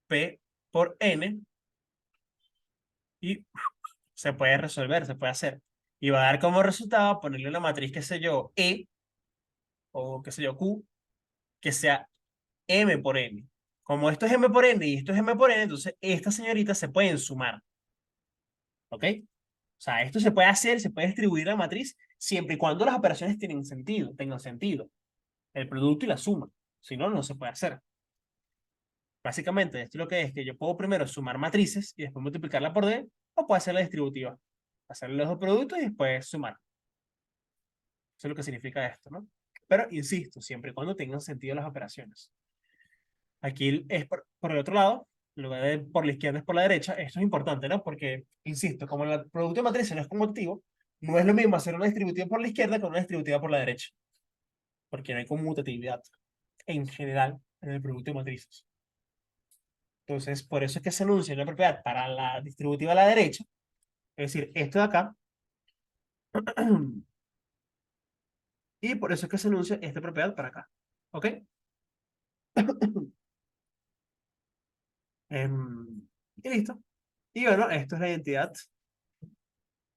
P por N. Y se puede resolver, se puede hacer. Y va a dar como resultado ponerle una matriz, qué sé yo, E, o qué sé yo, Q, que sea M por N. Como esto es M por N y esto es M por N, entonces estas señoritas se pueden sumar. ¿Ok? O sea, esto se puede hacer, se puede distribuir la matriz siempre y cuando las operaciones tengan sentido. El producto y la suma. Si no, no se puede hacer. Básicamente, esto lo que es que yo puedo primero sumar matrices y después multiplicarla por D, o puedo hacer la distributiva. Hacer los dos productos y después sumar. Eso es lo que significa esto, ¿no? Pero, insisto, siempre y cuando tengan sentido las operaciones. Aquí es por el otro lado, en lugar de por la izquierda es por la derecha. Esto es importante, ¿no? Porque, insisto, como el producto de matriz no es conmutativo, no es lo mismo hacer una distributiva por la izquierda que una distributiva por la derecha, porque no hay conmutatividad en general en el producto de matrices. Entonces, por eso es que se anuncia una propiedad para la distributiva a la derecha, es decir, esto de acá, y por eso es que se anuncia esta propiedad para acá. ¿Ok? Y listo. Y bueno, esto es la identidad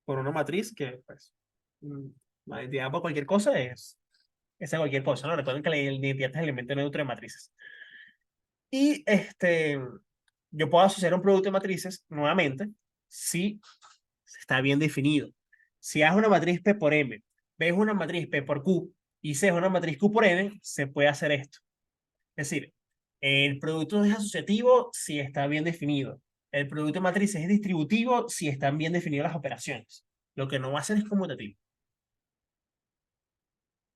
por una matriz que, pues, mm, la identidad por cualquier cosa es de cualquier cosa, ¿no? Recuerden que la identidad es el elemento neutro de matrices. Y yo puedo asociar un producto de matrices nuevamente si está bien definido. Si A es una matriz P por M, B es una matriz P por Q y C es una matriz Q por N, se puede hacer esto. Es decir, el producto es asociativo si está bien definido. El producto de matrices es distributivo si están bien definidas las operaciones. Lo que no va a ser es conmutativo.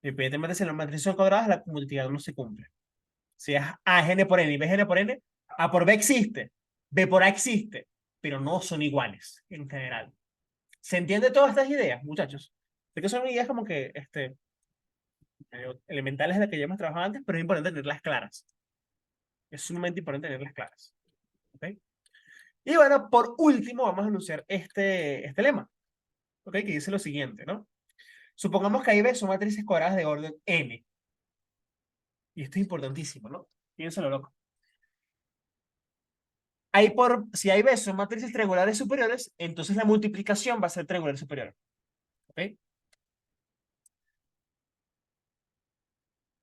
Independientemente si las matrices son cuadradas, la conmutatividad no se cumple. Si es A es N por N y B es N por N, A por B existe, B por A existe, pero no son iguales en general. ¿Se entiende todas estas ideas, muchachos? Sé que son ideas como que elementales de las que ya hemos trabajado antes, pero es importante tenerlas claras. Es sumamente importante tenerlas claras. ¿Ok? Y bueno, por último, vamos a anunciar este lema. ¿Ok? Que dice lo siguiente, ¿no? Supongamos que A y B son matrices cuadradas de orden n. Y esto es importantísimo, ¿no? Piénsalo, loco. Si A y B son matrices triangulares superiores, entonces la multiplicación va a ser triangular superior. ¿Ok?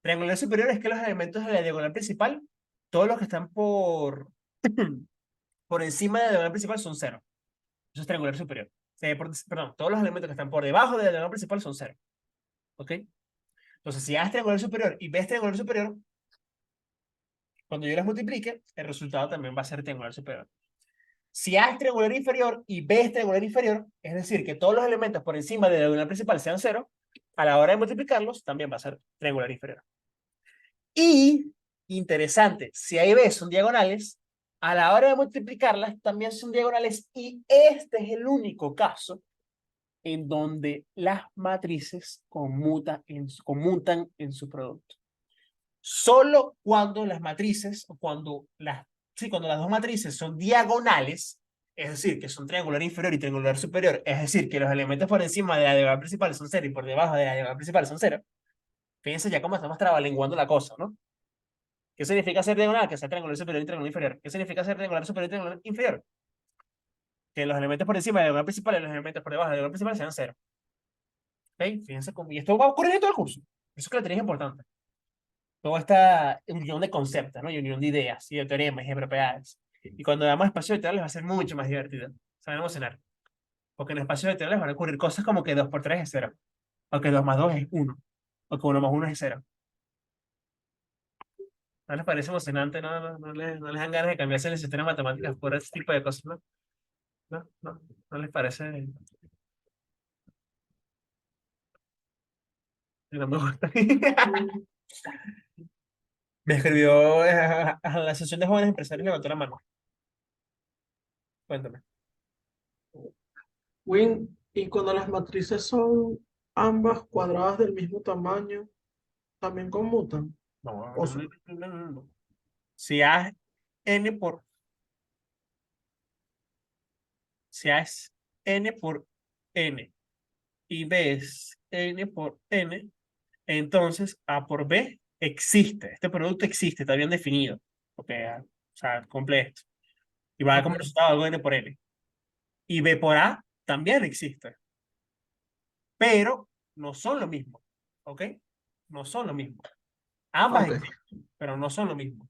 Triangular superior es que los elementos de la diagonal principal, todos los que están por encima de la diagonal principal son cero. Eso es triangular superior. Perdón, todos los elementos que están por debajo de la diagonal principal son cero. ¿Ok? Entonces, si A es triangular superior y B es triangular superior, cuando yo las multiplique, el resultado también va a ser triangular superior. Si A es triangular inferior y B es triangular inferior, es decir, que todos los elementos por encima de la diagonal principal sean cero, a la hora de multiplicarlos también va a ser triangular inferior. Y, interesante, si A y B son diagonales, a la hora de multiplicarlas también son diagonales y este es el único caso en donde las matrices conmutan en su producto. Solo cuando las matrices, o cuando cuando las dos matrices son diagonales, es decir, que son triangular inferior y triangular superior, es decir, que los elementos por encima de la diagonal principal son 0 y por debajo de la diagonal principal son 0, fíjense ya cómo estamos trabalenguando la cosa, ¿no? ¿Qué significa ser diagonal? Que sea triangular superior y triangular inferior. ¿Qué significa ser triangular superior y triangular inferior? Que los elementos por encima de la diagonal principal y los elementos por debajo de la diagonal principal sean 0. ¿Ok? Fíjense cómo, y esto va a ocurrir en todo el curso. Eso es que lo tenéis importante. Toda esta unión de conceptos, ¿no? Y unión de ideas, y de teoremas y de propiedades. Y cuando veamos espacios vectoriales va a ser mucho más divertido. Se van a emocionar. Porque en espacios vectoriales van a ocurrir cosas como que 2 por 3 es 0. O que 2 más 2 es 1. O que 1 más 1 es 0. ¿No les parece emocionante? No les dan ganas de cambiarse el sistema de matemáticas por ese tipo de cosas, ¿no? No les parece. No me gusta. Me escribió a la Asociación de Jóvenes Empresarios, levantó la mano. Cuéntame. Win, y cuando las matrices son ambas cuadradas del mismo tamaño, ¿también conmutan? No, O no, so- no, no, no, no, no. Si A es n por, si A es n por n y B es n por n, entonces A por B existe. Este producto existe, está bien definido. Porque, o sea, completo. Y va a dar como ok, resultado algo n por n. Y B por A también existe. Pero no son lo mismo. ¿Ok? No son lo mismo. Ambas ok, existen, pero no son lo mismo.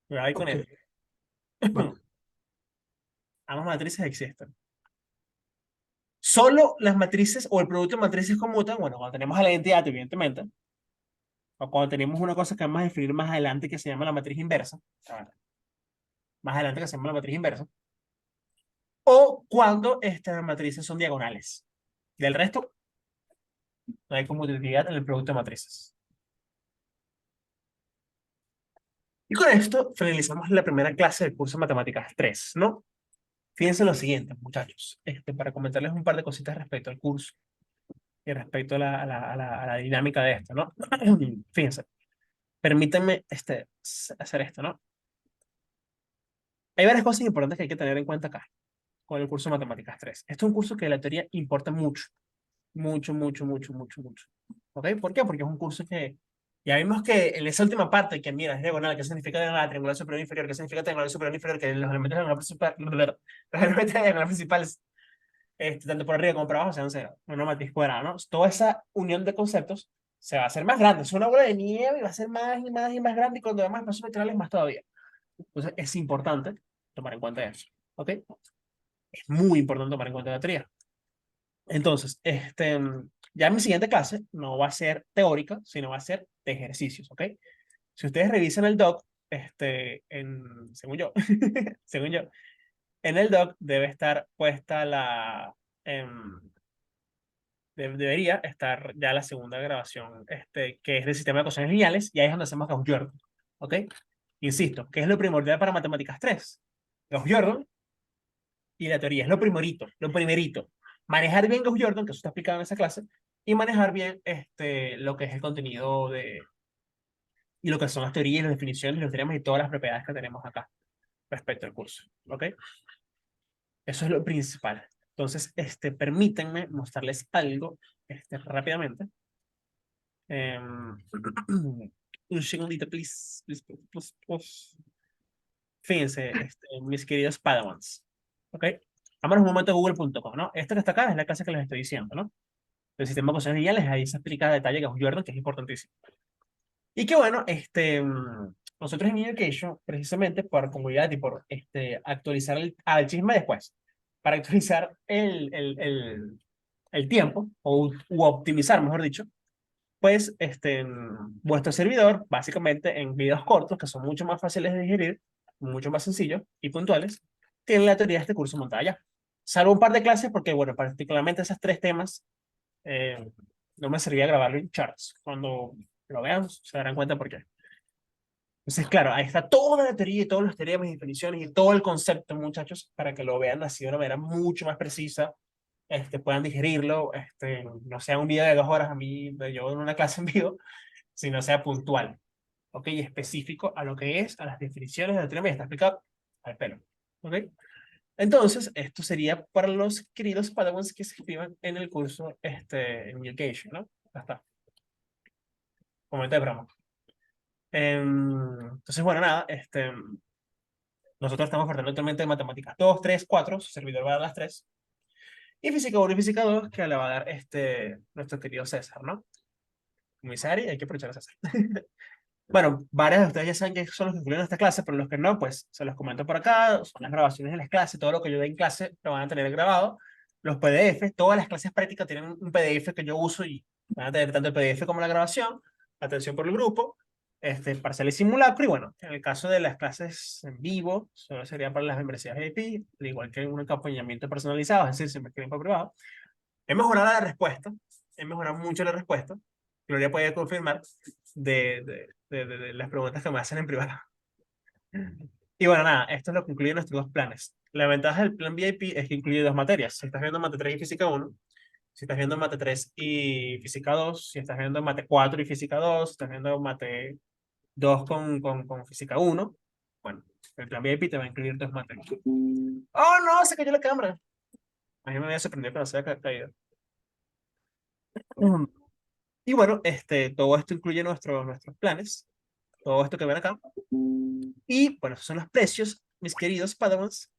Cuidado ahí con ok, eso. vale. Ambas matrices existen. Solo las matrices o el producto de matrices conmutan, bueno, cuando tenemos a la identidad, evidentemente, o cuando tenemos una cosa que vamos a definir más adelante que se llama la matriz inversa, más adelante que se llama la matriz inversa, o cuando estas matrices son diagonales. Del resto, no hay conmutatividad en el producto de matrices. Y con esto finalizamos la primera clase del curso de Matemáticas 3, ¿no? Fíjense lo siguiente, muchachos, para comentarles un par de cositas respecto al curso y respecto a la dinámica de esto, ¿no? Fíjense, permítanme hacer esto, ¿no? Hay varias cosas importantes que hay que tener en cuenta acá con el curso de Matemáticas 3. Este es un curso que la teoría importa mucho, mucho, mucho, mucho, mucho, mucho. ¿Ok? ¿Por qué? Porque es un curso que ya vimos que en esa última parte que mira es diagonal, ¿qué significa diagonal, triangular superior e inferior? ¿Qué significa triangular superior e inferior? Que los elementos de diagonal principal, los elementos de diagonal principales, tanto por arriba como por abajo, sean cero, una matriz cuadrada, ¿no? Toda esa unión de conceptos se va a hacer más grande. Es una bola de nieve y va a ser más y más y más grande y cuando veamos espacios vectoriales más todavía. Entonces es importante tomar en cuenta eso. ¿Ok? Es muy importante tomar en cuenta la teoría. Entonces, ya mi siguiente clase no va a ser teórica, sino va a ser de ejercicios, ¿ok? Si ustedes revisan el doc, según yo, según yo, en el doc debe estar puesta em, debería estar ya la segunda grabación, que es del sistema de ecuaciones lineales, y ahí es donde hacemos Gauss-Jordan, ¿ok? Insisto, ¿qué es lo primordial para matemáticas 3? Gauss-Jordan y la teoría, es lo primerito. Manejar bien Gauss-Jordan, que eso está explicado en esa clase, y manejar bien lo que es el contenido y lo que son las teorías, las definiciones, los teoremas y todas las propiedades que tenemos acá respecto al curso, ¿ok? Eso es lo principal. Entonces, permítanme mostrarles algo rápidamente. Em, un segundito, please, please, please, please, please. Fíjense, mis queridos Padawans, ¿ok? Vámonos un momento a google.com, ¿no? Esto que está acá es la clase que les estoy diciendo, ¿no? El sistema de ecuaciones lineales, ahí se explica a detalle que es Jordan, que es importantísimo. Y que bueno, nosotros en Education, precisamente por comodidad y por actualizar al chisme después, para actualizar el tiempo, u optimizar, mejor dicho, pues vuestro servidor, básicamente en videos cortos, que son mucho más fáciles de digerir, mucho más sencillos y puntuales, tiene la teoría de este curso montada ya. Salvo un par de clases, porque bueno, particularmente esos tres temas, eh, no me servía grabarlo en charts. Cuando lo vean, se darán cuenta por qué. Entonces, claro, ahí está toda la teoría y todos los teoremas y definiciones y todo el concepto, muchachos, para que lo vean así de una manera mucho más precisa, puedan digerirlo, no sea un video de 2 horas a mí, yo en una clase en vivo, sino sea puntual, ¿ok? Y específico a lo que es, a las definiciones de la teorema y está explicado al pelo, ¿ok? Entonces, esto sería para los queridos Padawans que se inscriban en el curso, en Education, ¿no? Ya está. Momento de broma. Entonces, bueno, nada, nosotros estamos ofertando actualmente matemáticas 2, 3, 4, su servidor va a dar las 3, y física 1 y física 2, que la va a dar nuestro querido César, ¿no? Como dice Ari, hay que aprovechar a César. Bueno, varios de ustedes ya saben que son los que incluyen esta clase, pero los que no, pues se los comento por acá, son las grabaciones de las clases, todo lo que yo dé en clase lo van a tener grabado, los PDFs, todas las clases prácticas tienen un PDF que yo uso y van a tener tanto el PDF como la grabación, atención por el grupo, parcial y simulacro, y bueno, en el caso de las clases en vivo, solo sería para las membresías VIP, al igual que un acompañamiento personalizado, es decir, si me escriben por privado. He mejorado la respuesta, he mejorado mucho la respuesta, Gloria puede confirmar de las preguntas que me hacen en privado. Y bueno, nada, esto es lo que incluye nuestros dos planes. La ventaja del plan VIP es que incluye 2 materias. Si estás viendo Mate 3 y Física 1, si estás viendo Mate 3 y Física 2, si estás viendo Mate 4 y Física 2, si estás viendo Mate 2 con Física 1, bueno, el plan VIP te va a incluir 2 materias. ¡Oh, no! Se cayó la cámara. A mí me había sorprendido que no se haya caído. Y bueno, todo esto incluye nuestros planes, todo esto que ven acá. Y bueno, esos son los precios, mis queridos Padawans.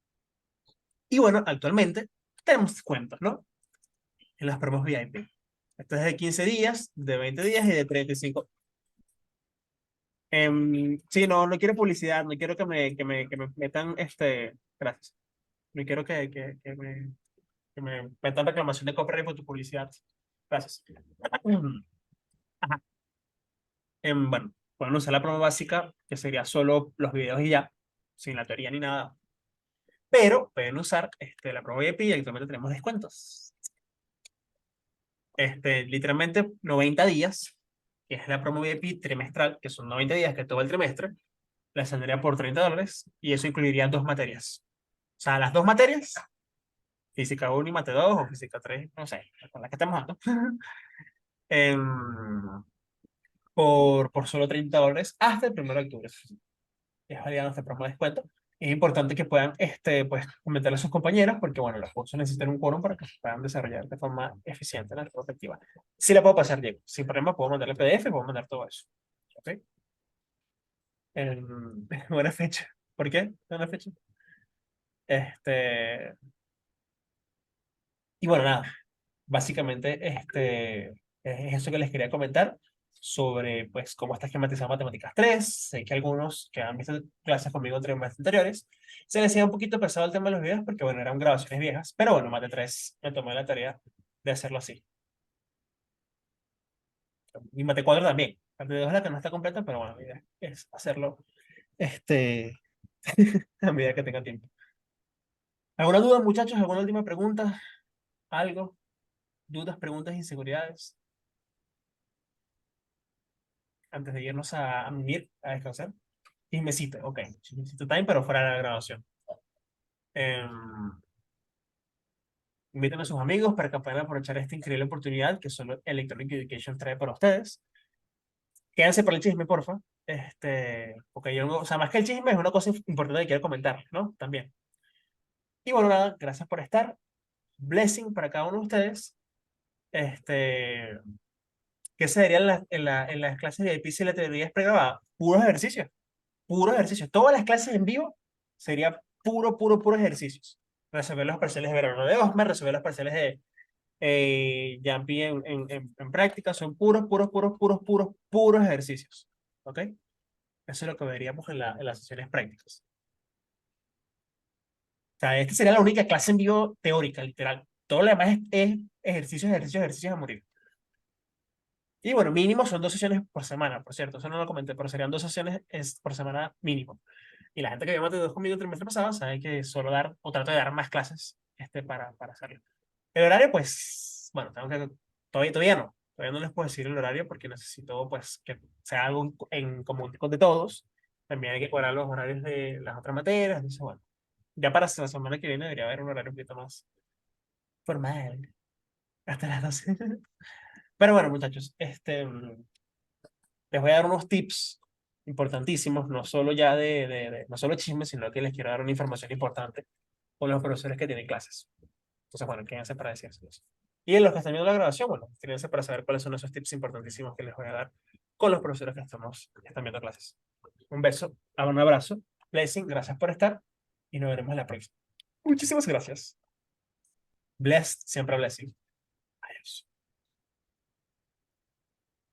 Y bueno, actualmente tenemos descuentos, ¿no? En las promos VIP. Esto es de 15 días, de 20 días y de 35. Sí, no quiero publicidad, no quiero que me metan, gracias. No quiero que me metan reclamación de copyright por tu publicidad. Gracias. Ajá. Bueno, pueden usar la promo básica, que sería solo los videos y ya, sin la teoría ni nada. Pero pueden usar la promo VIP y actualmente tenemos descuentos. Literalmente 90 días, que es la promo VIP trimestral, que son 90 días, que es todo el trimestre, la saldría por $30 y eso incluiría 2 materias. O sea, las 2 materias, física 1 y mate 2 o física 3, no sé, con las que estamos dando, em, por solo $30 hasta el 1 de octubre. Es válida nuestra promo de descuento. Es importante que puedan pues, comentarle a sus compañeros, porque bueno, los cursos necesitan un quórum para que se puedan desarrollar de forma eficiente en la perspectiva. Sí la puedo pasar, Diego. Sin problema, puedo mandarle PDF, puedo mandar todo eso. ¿Ok? Buena fecha. ¿Por qué? Buena fecha. Y bueno, nada. Básicamente, es eso que les quería comentar sobre pues cómo está esquematizado Matemáticas 3. Sé que algunos que han visto clases conmigo en trimestres anteriores se les hacía un poquito pesado el tema de los videos porque bueno, eran grabaciones viejas, pero bueno, Mate 3 me tomé la tarea de hacerlo así. Y Mate 4 también. Mate 2 es la que no está completa, pero bueno, la idea es hacerlo a medida que tenga tiempo. ¿Alguna duda, muchachos? ¿Alguna última pregunta? ¿Algo? ¿Dudas, preguntas, inseguridades? Antes de irnos a mimir, a descansar. Chismecito, ok. Chismecito time, pero fuera de la grabación. Inviten a sus amigos para que puedan aprovechar esta increíble oportunidad que solo Electronic Education trae para ustedes. Quédense por el chisme, porfa. Porque yo, o sea, más que el chisme, es una cosa importante que quiero comentar, ¿no? También. Y bueno, nada, gracias por estar. Blessing para cada uno de ustedes. ¿Qué sería en las clases de IP si la teoría es pregrabada? Puros ejercicios. Puros ejercicios. Todas las clases en vivo sería puros ejercicios. Resolver los parciales de verano de Osmer, resolver los parciales de Yampi en práctica, son puros ejercicios. ¿Ok? Eso es lo que veríamos en las sesiones prácticas. O sea, esta sería la única clase en vivo teórica, literal. Todo lo demás es ejercicios, ejercicios, ejercicios a morir. Y bueno, mínimo son 2 sesiones por semana, por cierto. Eso no lo comenté, pero serían 2 sesiones por semana mínimo. Y la gente que vio Mate 2 conmigo el trimestre pasado sabe que suelo dar o trato de dar más clases para hacerlo. El horario, pues, bueno, todavía no les puedo decir el horario porque necesito, pues, que sea algo en común de todos. También hay que cuadrar los horarios de las otras materias. Entonces, bueno, ya para la semana que viene debería haber un horario un poquito más formal. Hasta las 12. Pero bueno, muchachos, les voy a dar unos tips importantísimos, no solo ya no solo chismes, sino que les quiero dar una información importante con los profesores que tienen clases. Entonces, bueno, quédense para decírselos. Y en los que están viendo la grabación, bueno, quédense para saber cuáles son esos tips importantísimos que les voy a dar con los profesores que están viendo clases. Un beso, un abrazo, blessing, gracias por estar y nos veremos en la próxima. Muchísimas gracias. Blessed, siempre blessing.